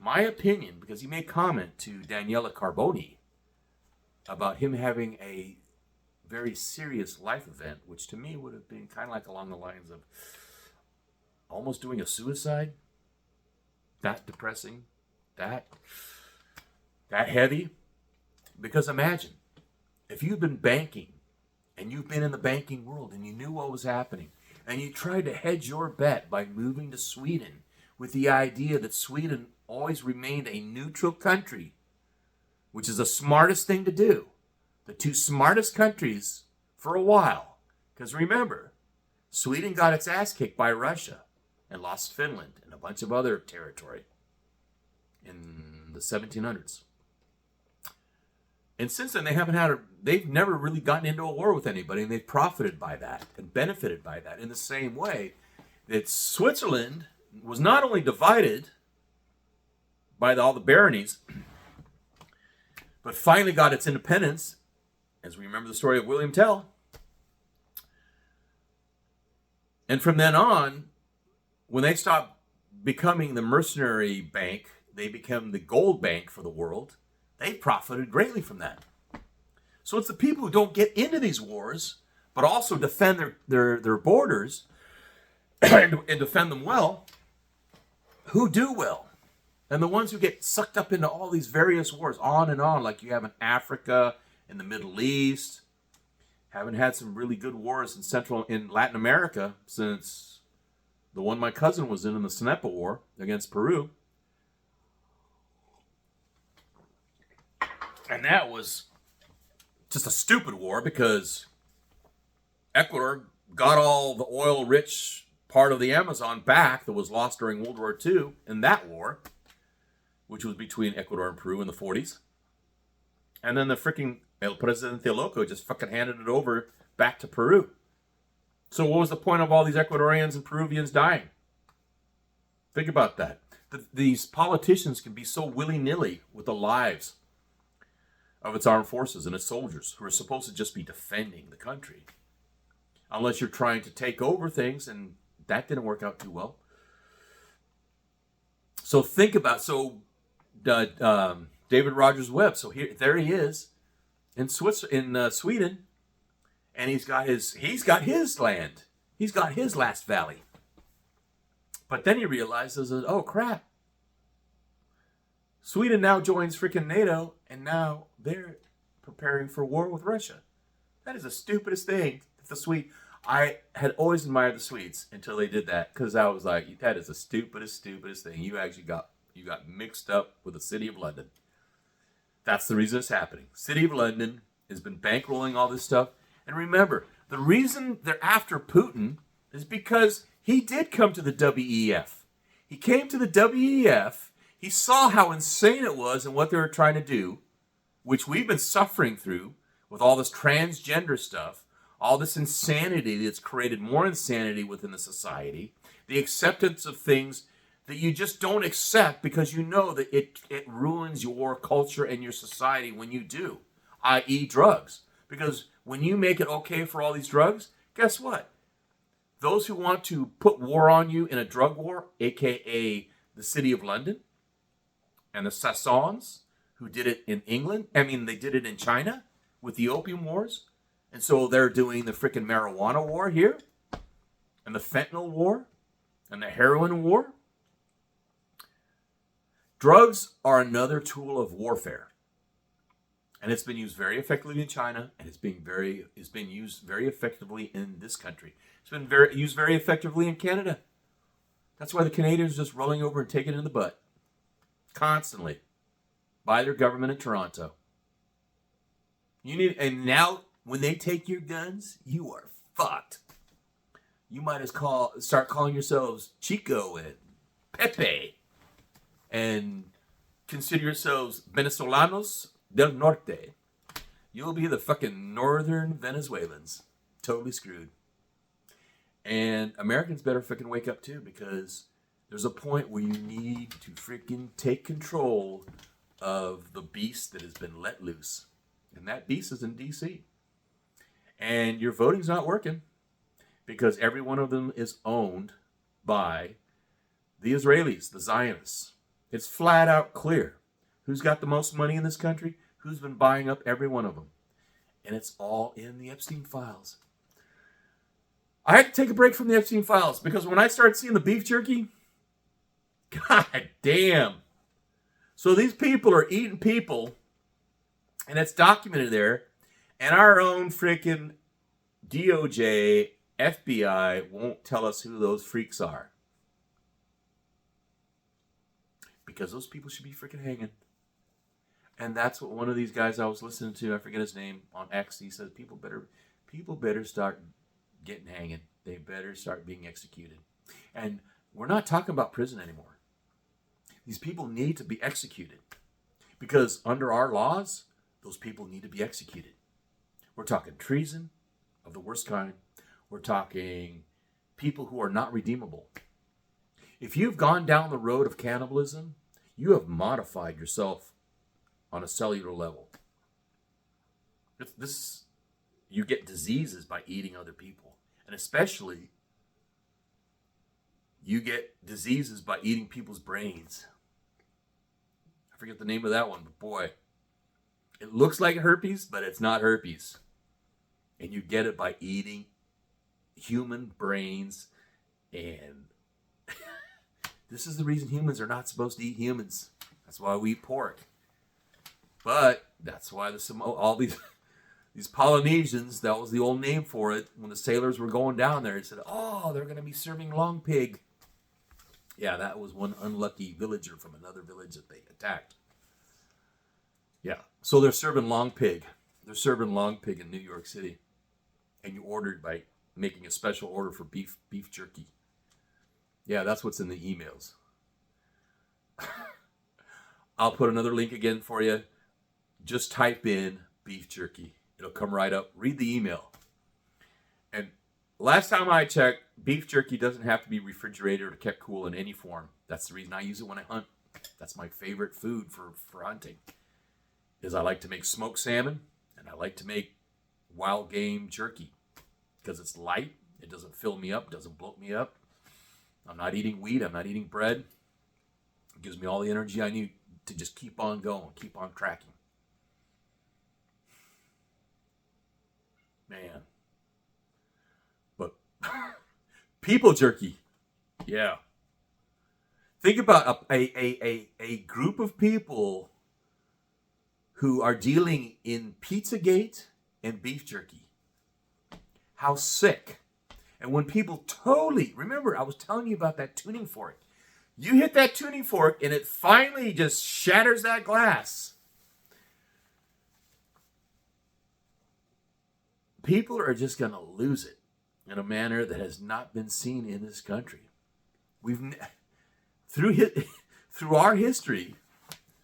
my opinion, because he made comment to Daniela Carboni about him having a very serious life event, which to me would have been kind of like along the lines of almost doing a suicide. That depressing. That. That heavy? Because imagine, if you've been banking and you've been in the banking world and you knew what was happening and you tried to hedge your bet by moving to Sweden with the idea that Sweden always remained a neutral country, which is the smartest thing to do. The two smartest countries for a while. Because remember, Sweden got its ass kicked by Russia and lost Finland and a bunch of other territory in the 1700s. And since then, they've never really gotten into a war with anybody, and they've profited by that and benefited by that in the same way that Switzerland was not only divided by all the baronies, but finally got its independence, as we remember the story of William Tell. And from then on, when they stopped becoming the mercenary bank, they became the gold bank for the world. They profited greatly from that. So it's the people who don't get into these wars, but also defend their borders and defend them well, who do well. And the ones who get sucked up into all these various wars, on and on, like you have in Africa, in the Middle East, haven't had some really good wars in Latin America since the one my cousin was in the Cenepa War against Peru. And that was just a stupid war because Ecuador got all the oil-rich part of the Amazon back that was lost during World War II in that war, which was between Ecuador and Peru in the 40s. And then the freaking El Presidente Loco just fucking handed it over back to Peru. So what was the point of all these Ecuadorians and Peruvians dying? Think about that. These politicians can be so willy-nilly with the lives of its armed forces and its soldiers who are supposed to just be defending the country. Unless you're trying to take over things, and that didn't work out too well. So think about, David Rogers Webb. So there he is in Sweden, and he's got his land. He's got his last valley. But then he realizes that, oh crap, Sweden now joins freaking NATO, and now they're preparing for war with Russia. That is the stupidest thing. I had always admired the Swedes until they did that, because I was like, that is the stupidest thing. You got mixed up with the City of London. That's the reason it's happening. City of London has been bankrolling all this stuff. And remember, the reason they're after Putin is because he did come to the WEF. He came to the WEF. He saw how insane it was and what they were trying to do, which we've been suffering through with all this transgender stuff, all this insanity that's created more insanity within the society, the acceptance of things that you just don't accept because you know that it ruins your culture and your society when you do, i.e. drugs. Because when you make it okay for all these drugs, guess what? Those who want to put war on you in a drug war, a.k.a. the City of London, and the Saisons, who did it in England, they did it in China with the Opium Wars. And so they're doing the freaking marijuana war here, and the fentanyl war, and the heroin war. Drugs are another tool of warfare. And it's been used very effectively in China, and it's been used very effectively in this country. It's been used very effectively in Canada. That's why the Canadians are just rolling over and taking it in the butt. Constantly. By their government in Toronto. And now, when they take your guns, you are fucked. You might start calling yourselves Chico and Pepe. And consider yourselves Venezolanos del Norte. You'll be the fucking northern Venezuelans. Totally screwed. And Americans better fucking wake up too, because there's a point where you need to freaking take control of the beast that has been let loose. And that beast is in D.C. And your voting's not working because every one of them is owned by the Israelis, the Zionists. It's flat out clear. Who's got the most money in this country? Who's been buying up every one of them? And it's all in the Epstein files. I had to take a break from the Epstein files because when I started seeing the beef jerky, god damn. So these people are eating people, and it's documented there, and our own freaking DOJ, FBI won't tell us who those freaks are. Because those people should be freaking hanging. And that's what one of these guys I was listening to, I forget his name, on X, he said, people better start getting hanging. They better start being executed. And we're not talking about prison anymore. These people need to be executed. Because under our laws, those people need to be executed. We're talking treason of the worst kind. We're talking people who are not redeemable. If you've gone down the road of cannibalism, you have modified yourself on a cellular level. You get diseases by eating other people. And especially, you get diseases by eating people's brains. I forget the name of that one, but boy, it looks like herpes, but it's not herpes. And you get it by eating human brains. And this is the reason humans are not supposed to eat humans. That's why we eat pork. But that's why all these Polynesians, that was the old name for it, when the sailors were going down there, they said, oh, they're going to be serving long pig. Yeah, that was one unlucky villager from another village that they attacked. Yeah, so they're serving long pig. They're serving long pig in New York City. And you ordered by making a special order for beef jerky. Yeah, that's what's in the emails. I'll put another link again for you. Just type in beef jerky. It'll come right up. Read the email. And last time I checked, beef jerky doesn't have to be refrigerated or kept cool in any form. That's the reason I use it when I hunt. That's my favorite food for hunting. Is I like to make smoked salmon and I like to make wild game jerky. Because it's light. It doesn't fill me up. Doesn't bloat me up. I'm not eating wheat. I'm not eating bread. It gives me all the energy I need to just keep on going. Keep on tracking. Man. But people jerky. Yeah. Think about a group of people who are dealing in Pizzagate and beef jerky. How sick. And when people totally, remember I was telling you about that tuning fork. You hit that tuning fork and it finally just shatters that glass. People are just going to lose it in a manner that has not been seen in this country. Through our history,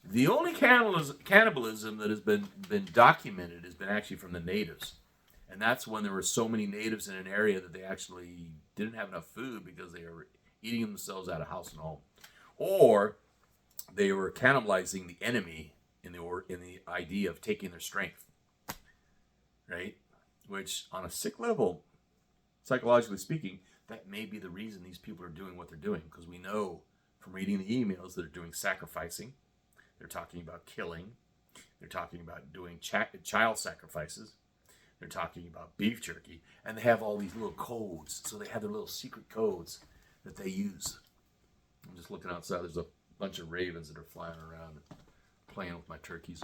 the only cannibalism that has been documented has been actually from the natives. And that's when there were so many natives in an area that they actually didn't have enough food because they were eating themselves out of house and home. Or they were cannibalizing the enemy in the idea of taking their strength. Right? Which, on a sick level, psychologically speaking, that may be the reason these people are doing what they're doing. Because we know from reading the emails that they're doing sacrificing. They're talking about killing. They're talking about doing child sacrifices. They're talking about beef jerky. And they have all these little codes. So they have their little secret codes that they use. I'm just looking outside. There's a bunch of ravens that are flying around and playing with my turkeys.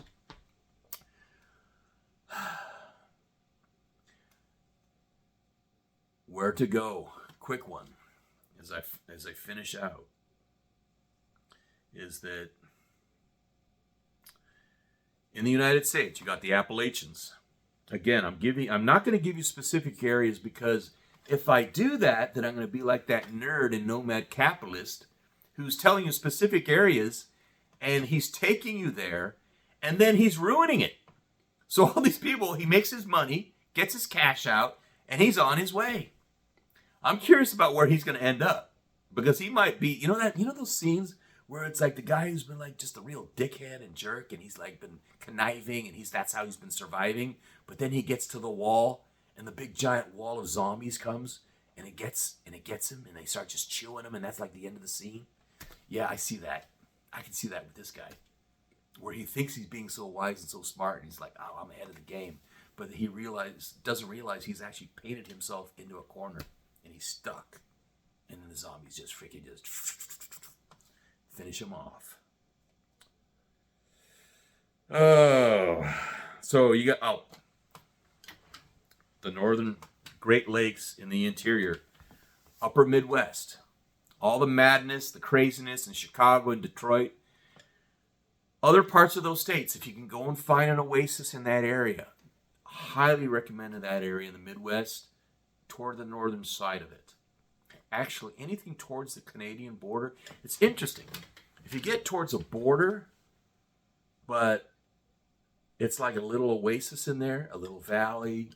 Where to go? Quick one, as I finish out, is that in the United States, you got the Appalachians. Again, I'm not going to give you specific areas because if I do that, then I'm going to be like that nerd and nomad capitalist who's telling you specific areas and he's taking you there and then he's ruining it. So all these people, he makes his money, gets his cash out, and he's on his way. I'm curious about where he's going to end up because he might be, you know those scenes where it's like the guy who's been like just a real dickhead and jerk and he's like been conniving and that's how he's been surviving. But then he gets to the wall and the big giant wall of zombies comes and it gets him and they start just chewing him and that's like the end of the scene. Yeah, I see that. I can see that with this guy where he thinks he's being so wise and so smart and he's like, oh, I'm ahead of the game. But he doesn't realize he's actually painted himself into a corner. And he's stuck. And then the zombies just freaking finish him off. Oh, so you got the northern Great Lakes in the interior, upper Midwest, all the madness, the craziness in Chicago and Detroit. Other parts of those states, if you can go and find an oasis in that area, highly recommend in that area in the Midwest, toward the northern side of it. Actually, anything towards the Canadian border, it's interesting. If you get towards a border, but it's like a little oasis in there, a little valley,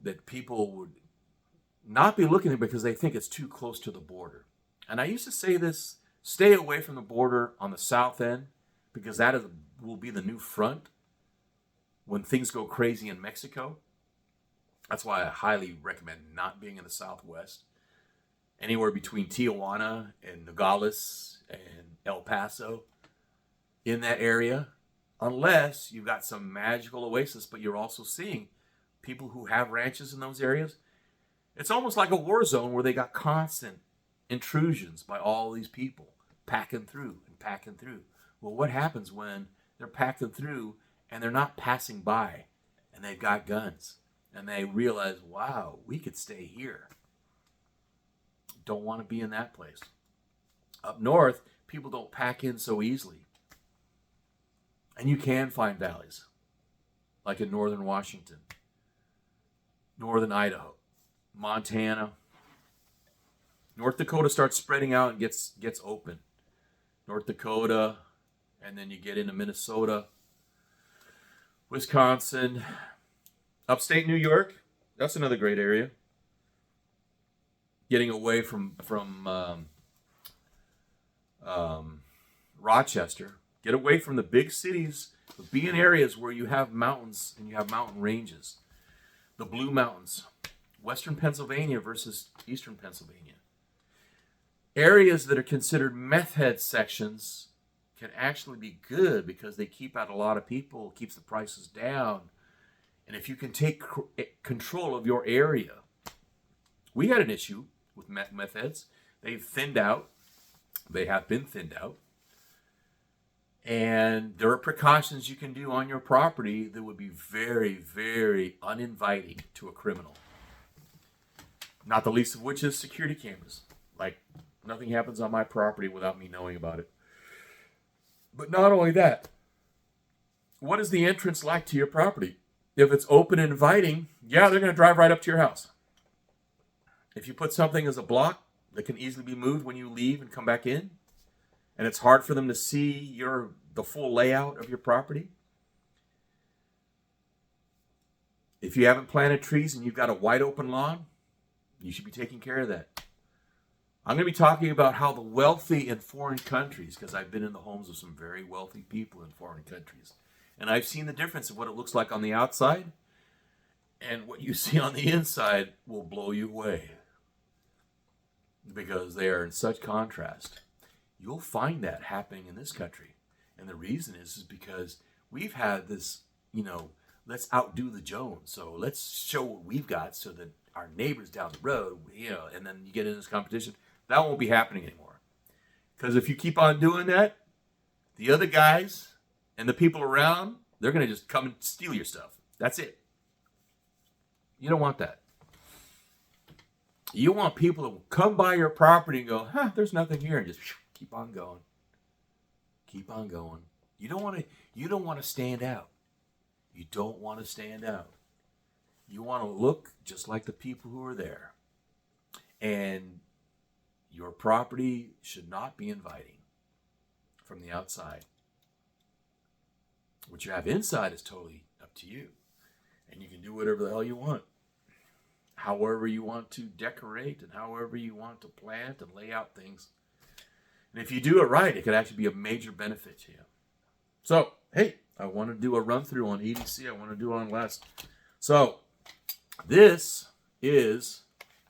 that people would not be looking at because they think it's too close to the border. And I used to say this, stay away from the border on the south end, because will be the new front when things go crazy in Mexico. That's why I highly recommend not being in the Southwest. Anywhere between Tijuana and Nogales and El Paso, in that area, unless you've got some magical oasis, but you're also seeing people who have ranches in those areas. It's almost like a war zone where they got constant intrusions by all these people packing through and packing through. Well, what happens when they're packing through and they're not passing by and they've got guns and they realize, wow, we could stay here. Don't want to be in that place. Up north, people don't pack in so easily. And you can find valleys, like in northern Washington, northern Idaho, Montana. North Dakota starts spreading out and gets open. North Dakota, and then you get into Minnesota, Wisconsin, upstate New York. That's another great area. Getting away from Rochester. Get away from the big cities, but be in areas where you have mountains and you have mountain ranges. The Blue Mountains, western Pennsylvania versus eastern Pennsylvania. Areas that are considered meth head sections can actually be good because they keep out a lot of people, keeps the prices down. And if you can take control of your area. We had an issue with meth heads. They've thinned out. They have been thinned out. And there are precautions you can do on your property that would be very, very uninviting to a criminal. Not the least of which is security cameras. Like, nothing happens on my property without me knowing about it. But not only that, what is the entrance like to your property? If it's open and inviting, yeah, they're going to drive right up to your house. If you put something as a block that can easily be moved when you leave and come back in, and it's hard for them to see the full layout of your property. If you haven't planted trees and you've got a wide open lawn, you should be taking care of that. I'm going to be talking about how the wealthy in foreign countries, because I've been in the homes of some very wealthy people in foreign countries, and I've seen the difference of what it looks like on the outside, and what you see on the inside will blow you away, because they are in such contrast. You'll find that happening in this country. And the reason is because we've had this, let's outdo the Jones. So let's show what we've got so that our neighbors down the road, and then you get in this competition. That won't be happening anymore. Because if you keep on doing that, the other guys and the people around, they're going to just come and steal your stuff. That's it. You don't want that. You want people to come by your property and go, there's nothing here, and just keep on going. Keep on going. You don't want to stand out. You don't want to stand out. You want to look just like the people who are there. And your property should not be inviting from the outside. What you have inside is totally up to you. And you can do whatever the hell you want. However you want to decorate and however you want to plant and lay out things. And if you do it right, it could actually be a major benefit to you. So, hey, I want to do a run through on EDC. I want to do on last. So, this is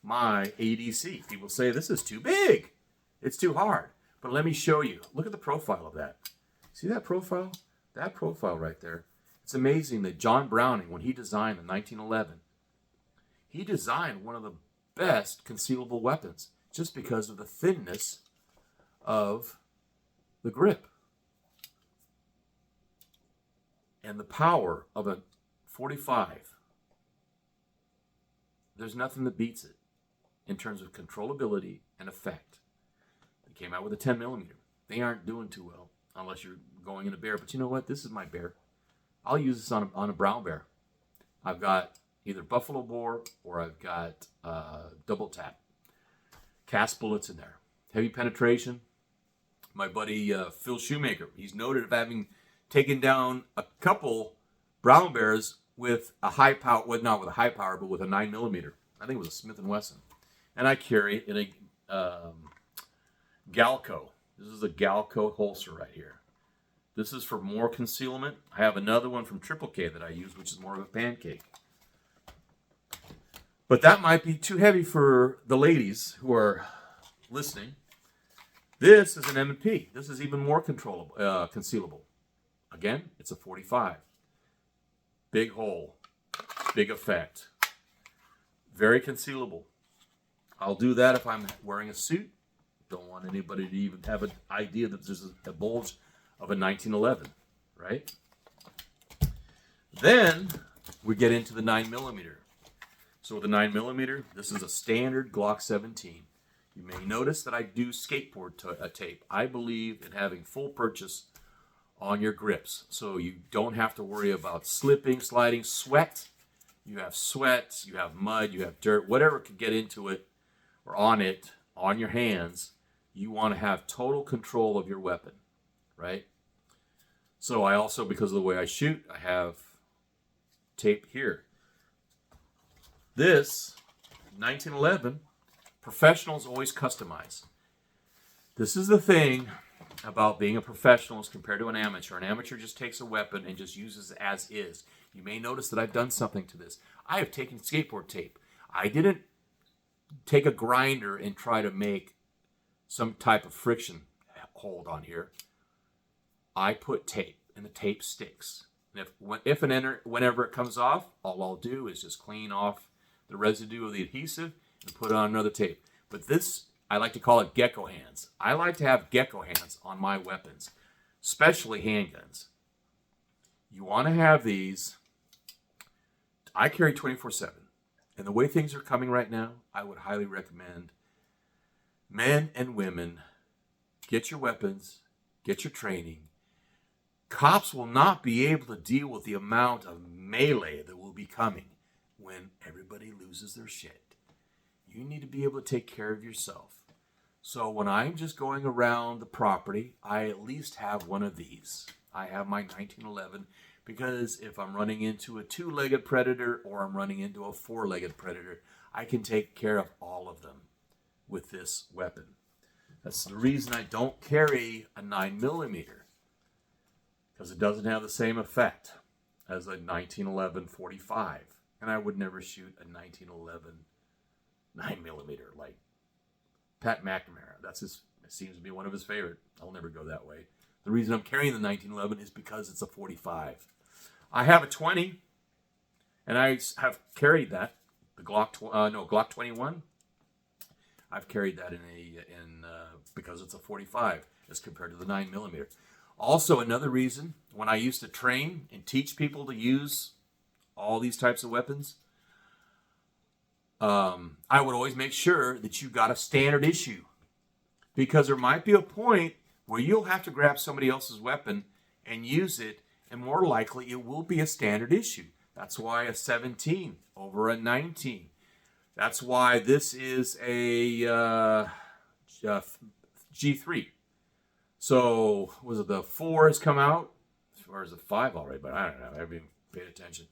my ADC. People say this is too big. It's too hard. But let me show you. Look at the profile of that. See that profile? That profile right there. It's amazing that John Browning, when he designed in 1911, he designed one of the best concealable weapons just because of the thinness of the grip. And the power of a 45, there's nothing that beats it in terms of controllability and effect. They came out with a 10 millimeter. They aren't doing too well unless you're going in a bear. But you know what? This is my bear. I'll use this on a brown bear. I've got either buffalo boar or I've got double tap. Cast bullets in there. Heavy penetration. My buddy Phil Shoemaker, he's noted of having taken down a couple brown bears with a high power, well, not with a high power, but with a 9 millimeter. I think it was a Smith & Wesson. And I carry it in a Galco. This is a Galco holster right here. This is for more concealment. I have another one from Triple K that I use, which is more of a pancake. But that might be too heavy for the ladies who are listening. This is an M&P. This is even more concealable. Again, it's a 45. Big hole, big effect. Very concealable. I'll do that if I'm wearing a suit. Don't want anybody to even have an idea that there's a bulge of a 1911, right? Then we get into the 9 millimeter. So with the 9 millimeter, this is a standard Glock 17. You may notice that I do skateboard tape. I believe in having full purchase on your grips, so you don't have to worry about slipping, sliding, sweat. You have sweat, you have mud, you have dirt, whatever could get into it or on it, on your hands. You want to have total control of your weapon, right? So I also, because of the way I shoot, I have tape here. This 1911, professionals always customize. This is the thing about being a professional as compared to an amateur. An amateur just takes a weapon and just uses it as is. You may notice that I've done something to this. I have taken skateboard tape. I didn't take a grinder and try to make some type of friction hold on here. I put tape, and the tape sticks. And if and whenever it comes off, all I'll do is just clean off the residue of the adhesive and put on another tape. But this, I like to call it gecko hands. I like to have gecko hands on my weapons, especially handguns. You want to have these. I carry 24/7. And the way things are coming right now, I would highly recommend men and women, get your weapons, get your training. Cops will not be able to deal with the amount of melee that will be coming when everybody loses their shit. You need to be able to take care of yourself. So when I'm just going around the property, I at least have one of these. I have my 1911 because if I'm running into a two-legged predator or I'm running into a four-legged predator, I can take care of all of them with this weapon. That's the reason I don't carry a 9 millimeter, because it doesn't have the same effect as a 1911 45. And I would never shoot a 1911 9 millimeter like Pat McNamara. It seems to be one of his favorite. I'll never go that way. The reason I'm carrying the 1911 is because it's a 45. I have a 20, and I have carried that. The Glock 21. I've carried that because it's a 45 as compared to the 9 millimeter. Also, another reason, when I used to train and teach people to use all these types of weapons, I would always make sure that you got a standard issue, because there might be a point where you'll have to grab somebody else's weapon and use it, and more likely it will be a standard issue. That's why a 17 over a 19. That's why this is a G3. So, was it the 4 has come out? Or is it 5 already? But I don't know. I haven't even paid attention.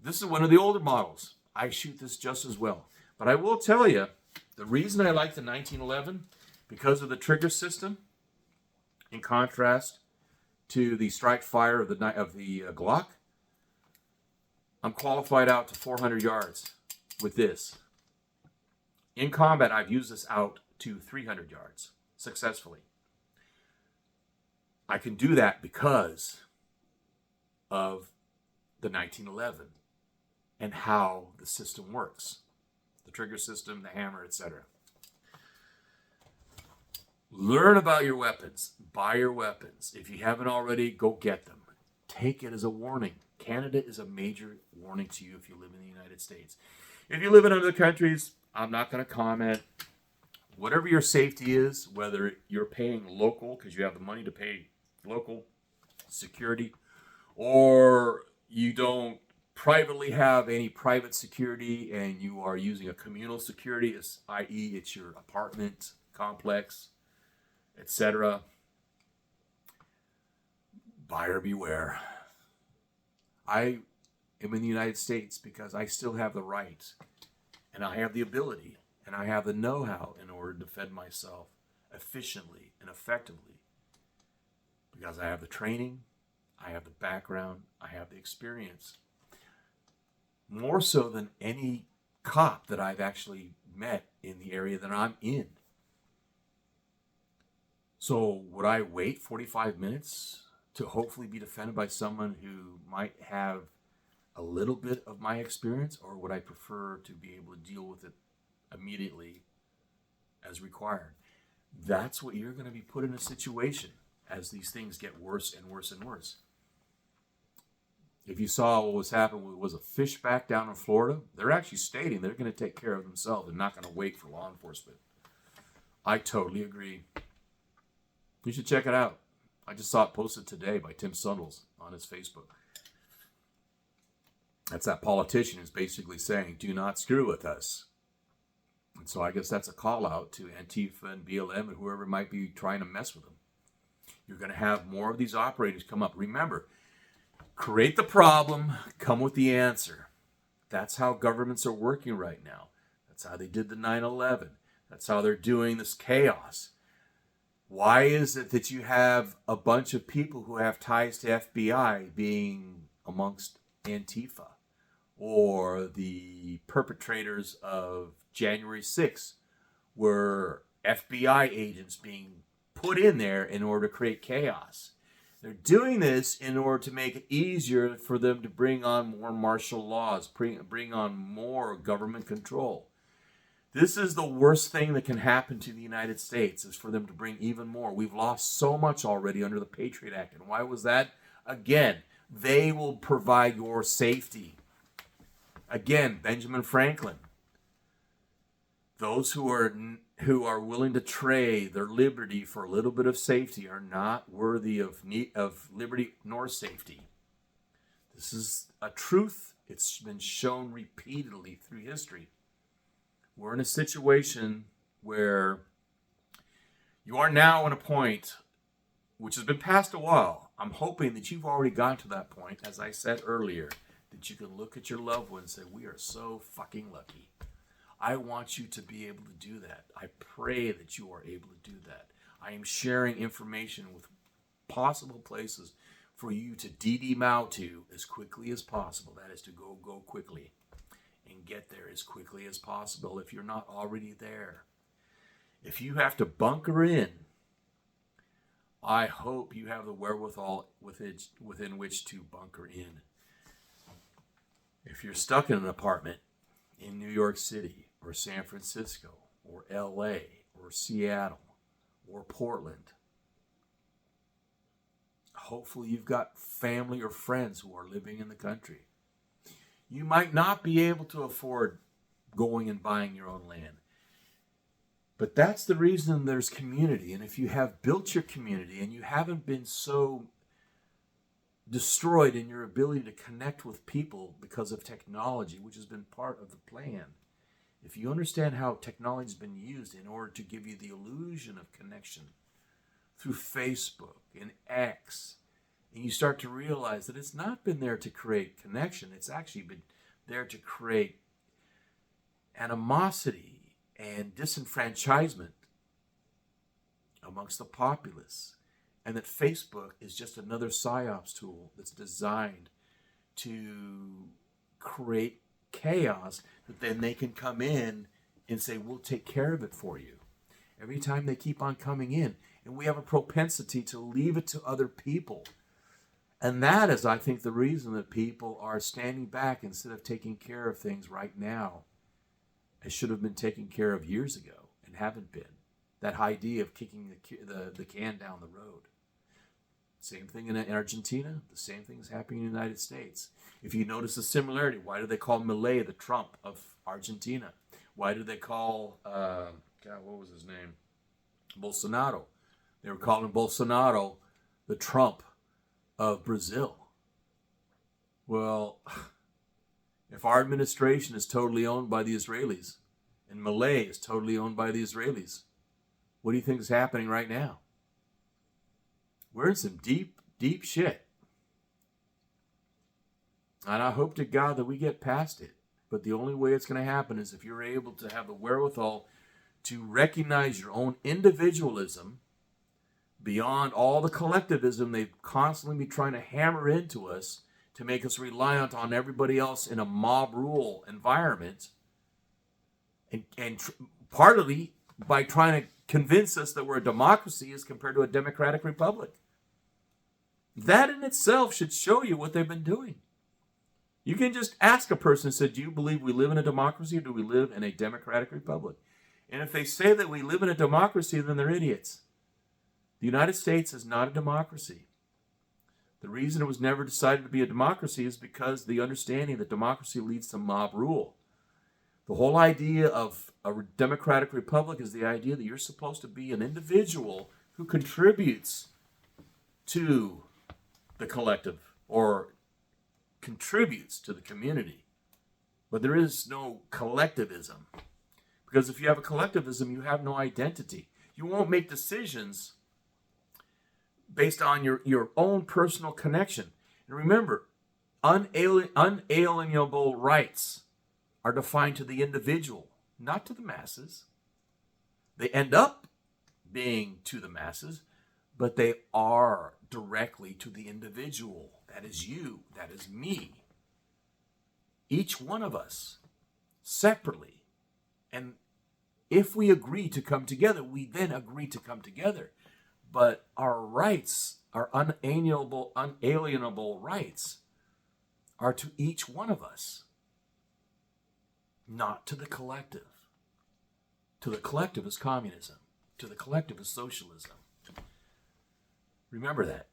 This is one of the older models. I shoot this just as well. But I will tell you, the reason I like the 1911, because of the trigger system, in contrast to the strike fire of the Glock, I'm qualified out to 400 yards with this. In combat, I've used this out to 300 yards successfully. I can do that because of the 1911 and how the system works. The trigger system, the hammer, etc. Learn about your weapons. Buy your weapons. If you haven't already, go get them. take it as a warning. Canada is a major warning to you if you live in the United States. If you live in other countries, I'm not going to comment. Whatever your safety is, whether you're paying local because you have the money to pay local security, or you don't privately have any private security and you are using a communal security, i.e. it's your apartment complex, etc., buyer beware. I am in the United States because I still have the right, and I have the ability, and I have the know-how in order to defend myself efficiently and effectively, because I have the training, I have the background, I have the experience. More so than any cop that I've actually met in the area that I'm in. So would I wait 45 minutes to hopefully be defended by someone who might have a little bit of my experience, or would I prefer to be able to deal with it immediately as required? That's what you're going to be put in a situation as these things get worse and worse and worse. If you saw what was happening was a fishback down in Florida, they're actually stating they're going to take care of themselves and not going to wait for law enforcement. I totally agree. You should check it out. I just saw it posted today by Tim Sundles on his Facebook. That's that politician who's basically saying, do not screw with us. And so I guess that's a call out to Antifa and BLM and whoever might be trying to mess with them. You're going to have more of these operators come up. Remember, create the problem, come with the answer. That's how governments are working right now. That's how they did the 9/11. That's how they're doing this chaos. Why is it that you have a bunch of people who have ties to FBI being amongst Antifa, or the perpetrators of January 6th were FBI agents being put in there in order to create chaos? They're doing this in order to make it easier for them to bring on more martial laws, bring on more government control. This is the worst thing that can happen to the United States, is for them to bring even more. We've lost so much already under the Patriot Act. And why was that? Again, they will provide your safety. Again, Benjamin Franklin. Those who are willing to trade their liberty for a little bit of safety are not worthy of liberty nor safety. This is a truth. It's been shown repeatedly through history. We're in a situation where you are now in a point which has been past a while. I'm hoping that you've already gotten to that point, as I said earlier, that you can look at your loved one and say, we are so fucking lucky. I want you to be able to do that. I pray that you are able to do that. I am sharing information with possible places for you to DD-MOW to as quickly as possible. That is to go quickly and get there as quickly as possible if you're not already there. If you have to bunker in, I hope you have the wherewithal within which to bunker in. If you're stuck in an apartment in New York City or San Francisco or LA or Seattle or Portland, hopefully you've got family or friends who are living in the country. You might not be able to afford going and buying your own land. But that's the reason there's community. And if you have built your community and you haven't been so destroyed in your ability to connect with people because of technology, which has been part of the plan, if you understand how technology has been used in order to give you the illusion of connection through Facebook and X, and you start to realize that it's not been there to create connection, it's actually been there to create animosity and disenfranchisement amongst the populace, and that Facebook is just another psyops tool that's designed to create chaos, that then they can come in and say, we'll take care of it for you. Every time they keep on coming in, and we have a propensity to leave it to other people. And that is, I think, the reason that people are standing back instead of taking care of things right now. It should have been taken care of years ago and haven't been. That idea of kicking the can down the road. Same thing in Argentina. The same thing is happening in the United States. If you notice the similarity, why do they call Milei the Trump of Argentina? Why do they call, what was his name? Bolsonaro. They were calling Bolsonaro the Trump of Brazil. Well, if our administration is totally owned by the Israelis, and Milei is totally owned by the Israelis, what do you think is happening right now? We're in some deep, deep shit. And I hope to God that we get past it. But the only way it's going to happen is if you're able to have the wherewithal to recognize your own individualism beyond all the collectivism they've constantly been trying to hammer into us to make us reliant on everybody else in a mob rule environment. And partly by trying to convince us that we're a democracy as compared to a democratic republic. That in itself should show you what they've been doing. You can just ask a person, say, do you believe we live in a democracy or do we live in a democratic republic? And if they say that we live in a democracy, then they're idiots. The United States is not a democracy. The reason it was never decided to be a democracy is because the understanding that democracy leads to mob rule. The whole idea of a democratic republic is the idea that you're supposed to be an individual who contributes to the collective or contributes to the community. But there is no collectivism. Because if you have a collectivism, you have no identity. You won't make decisions based on your own personal connection. And remember, unalienable rights are defined to the individual, not to the masses. They end up being to the masses, but they are directly to the individual. That is you. That is me. Each one of us, separately. And if we agree to come together, we then agree to come together. But our rights, our unalienable rights, are to each one of us, not to the collective. To the collective is communism. To the collective is socialism. Remember that.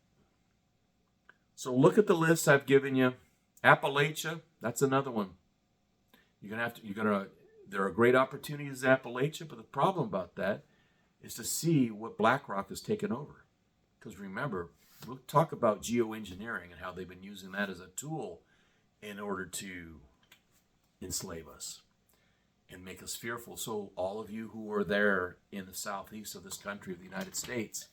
So look at the list I've given you. Appalachia, that's another one. There are great opportunities in Appalachia, but the problem about that is to see what BlackRock has taken over. Because remember, we'll talk about geoengineering and how they've been using that as a tool in order to enslave us and make us fearful. So all of you who are there in the southeast of this country, of the United States,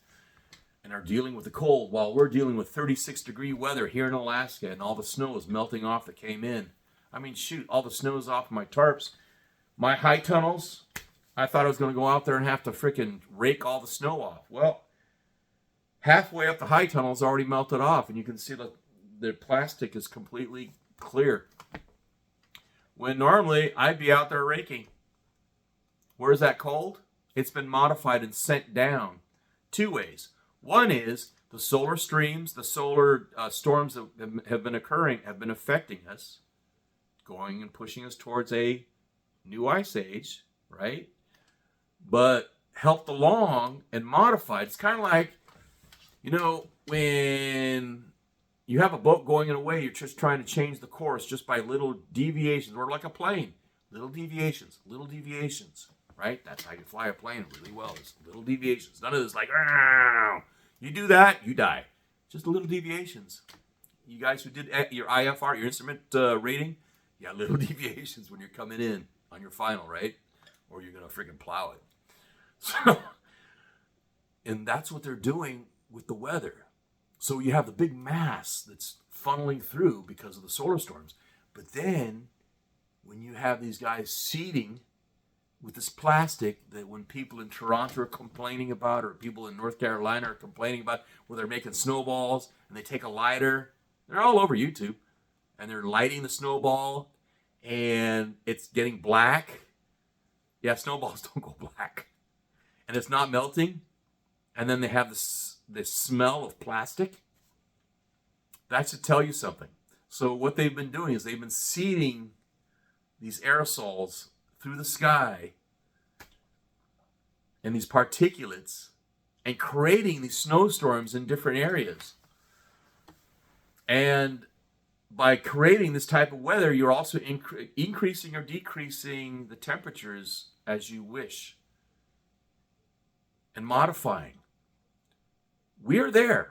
and are dealing with the cold, while we're dealing with 36-degree weather here in Alaska and all the snow is melting off that came in. I mean, shoot, all the snow's off my tarps. My high tunnels, I thought I was going to go out there and have to freaking rake all the snow off. Well, halfway up the high tunnel's already melted off, and you can see the plastic is completely clear. When normally I'd be out there raking. Where's that cold? It's been modified and sent down two ways. One is the solar streams, the solar storms that have been occurring have been affecting us, going and pushing us towards a new ice age, right? But helped along and modified. It's kind of like, when you have a boat going in a way, you're just trying to change the course just by little deviations, or like a plane. Little deviations, right? That's how you fly a plane really well. It's little deviations. None of this like, "Argh." You do that, you die. Just little deviations. You guys who did your IFR, your instrument rating, yeah, little deviations when you're coming in on your final, right? Or you're going to freaking plow it. So, and that's what they're doing with the weather. So you have the big mass that's funneling through because of the solar storms. But then when you have these guys seeding with this plastic that when people in Toronto are complaining about, or people in North Carolina are complaining about, where they're making snowballs and they take a lighter, they're all over YouTube, and they're lighting the snowball and it's getting black. Yeah, snowballs don't go black. And it's not melting. And then they have this smell of plastic. That should tell you something. So what they've been doing is they've been seeding these aerosols through the sky and these particulates and creating these snowstorms in different areas. And by creating this type of weather, you're also increasing or decreasing the temperatures as you wish and modifying. We are there.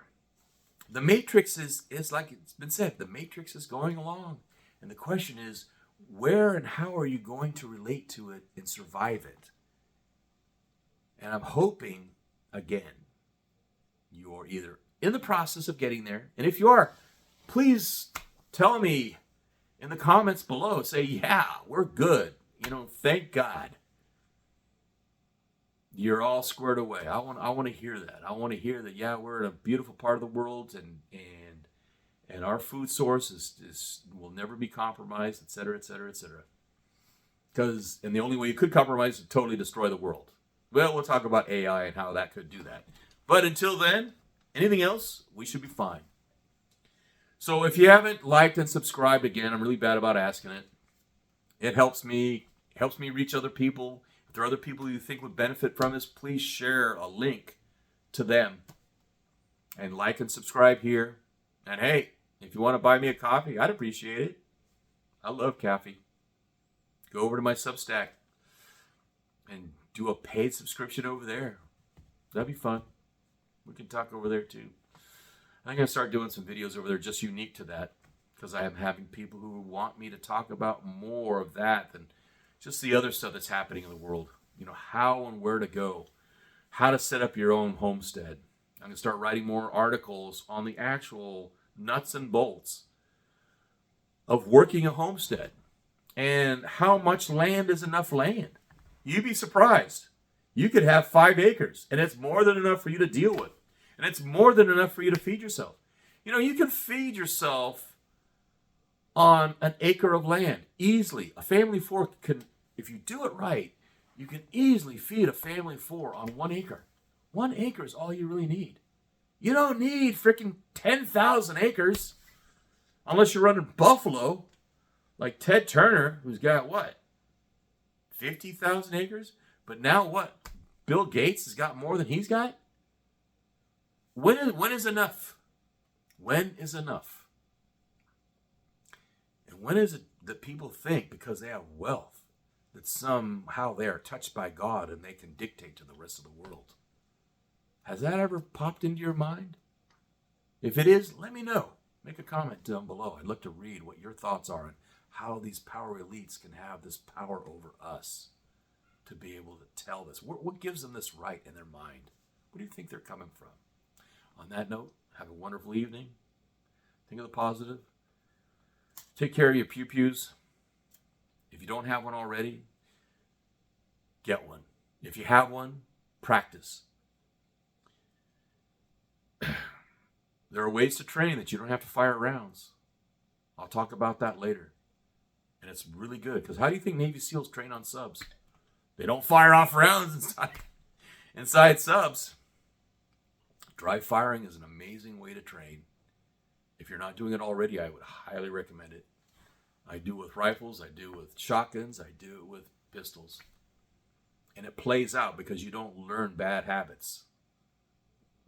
The matrix is like it's been said, the matrix is going along. And the question is, where and how are you going to relate to it and survive it? And I'm hoping, again, you're either in the process of getting there. And if you are, please tell me in the comments below. Say, yeah, we're good. Thank God. You're all squared away. I want to hear that. I want to hear that, yeah, we're in a beautiful part of the world and our food source will never be compromised, et cetera, et cetera, et cetera. And the only way you could compromise is to totally destroy the world. Well, we'll talk about AI and how that could do that. But until then, anything else, we should be fine. So if you haven't liked and subscribed, again, I'm really bad about asking it. It helps me reach other people. If there are other people you think would benefit from this, please share a link to them. And like and subscribe here. And hey, if you want to buy me a coffee, I'd appreciate it. I love coffee. Go over to my Substack and do a paid subscription over there. That'd be fun. We can talk over there too. I'm going to start doing some videos over there just unique to that, because I am having people who want me to talk about more of that than just the other stuff that's happening in the world. How and where to go, how to set up your own homestead. I'm going to start writing more articles on the actual nuts and bolts of working a homestead and how much land is enough land. You'd be surprised. You could have 5 acres and it's more than enough for you to deal with. And it's more than enough for you to feed yourself. You can feed yourself on an acre of land easily. A family of 4 can, if you do it right, you can easily feed a family of 4 on 1 acre. 1 acre is all you really need. You don't need freaking 10,000 acres unless you're running buffalo like Ted Turner, who's got what? 50,000 acres? But now what? Bill Gates has got more than he's got? When is enough? When is enough? And when is it that people think because they have wealth that somehow they are touched by God and they can dictate to the rest of the world? Has that ever popped into your mind? If it is, let me know. Make a comment down below. I'd love to read what your thoughts are on how these power elites can have this power over us to be able to tell this. What gives them this right in their mind? Where do you think they're coming from? On that note, have a wonderful evening. Think of the positive. Take care of your pew-pews. If you don't have one already, get one. If you have one, practice. There are ways to train that you don't have to fire rounds. I'll talk about that later. And it's really good, because how do you think Navy SEALs train on subs? They don't fire off rounds inside subs. Dry firing is an amazing way to train. If you're not doing it already, I would highly recommend it. I do it with rifles, I do it with shotguns, I do it with pistols. And it plays out because you don't learn bad habits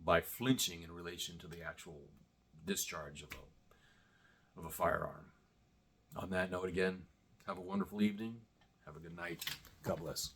by flinching in relation to the actual discharge of a firearm. On that note, again, have a wonderful evening. Have a good night. God bless.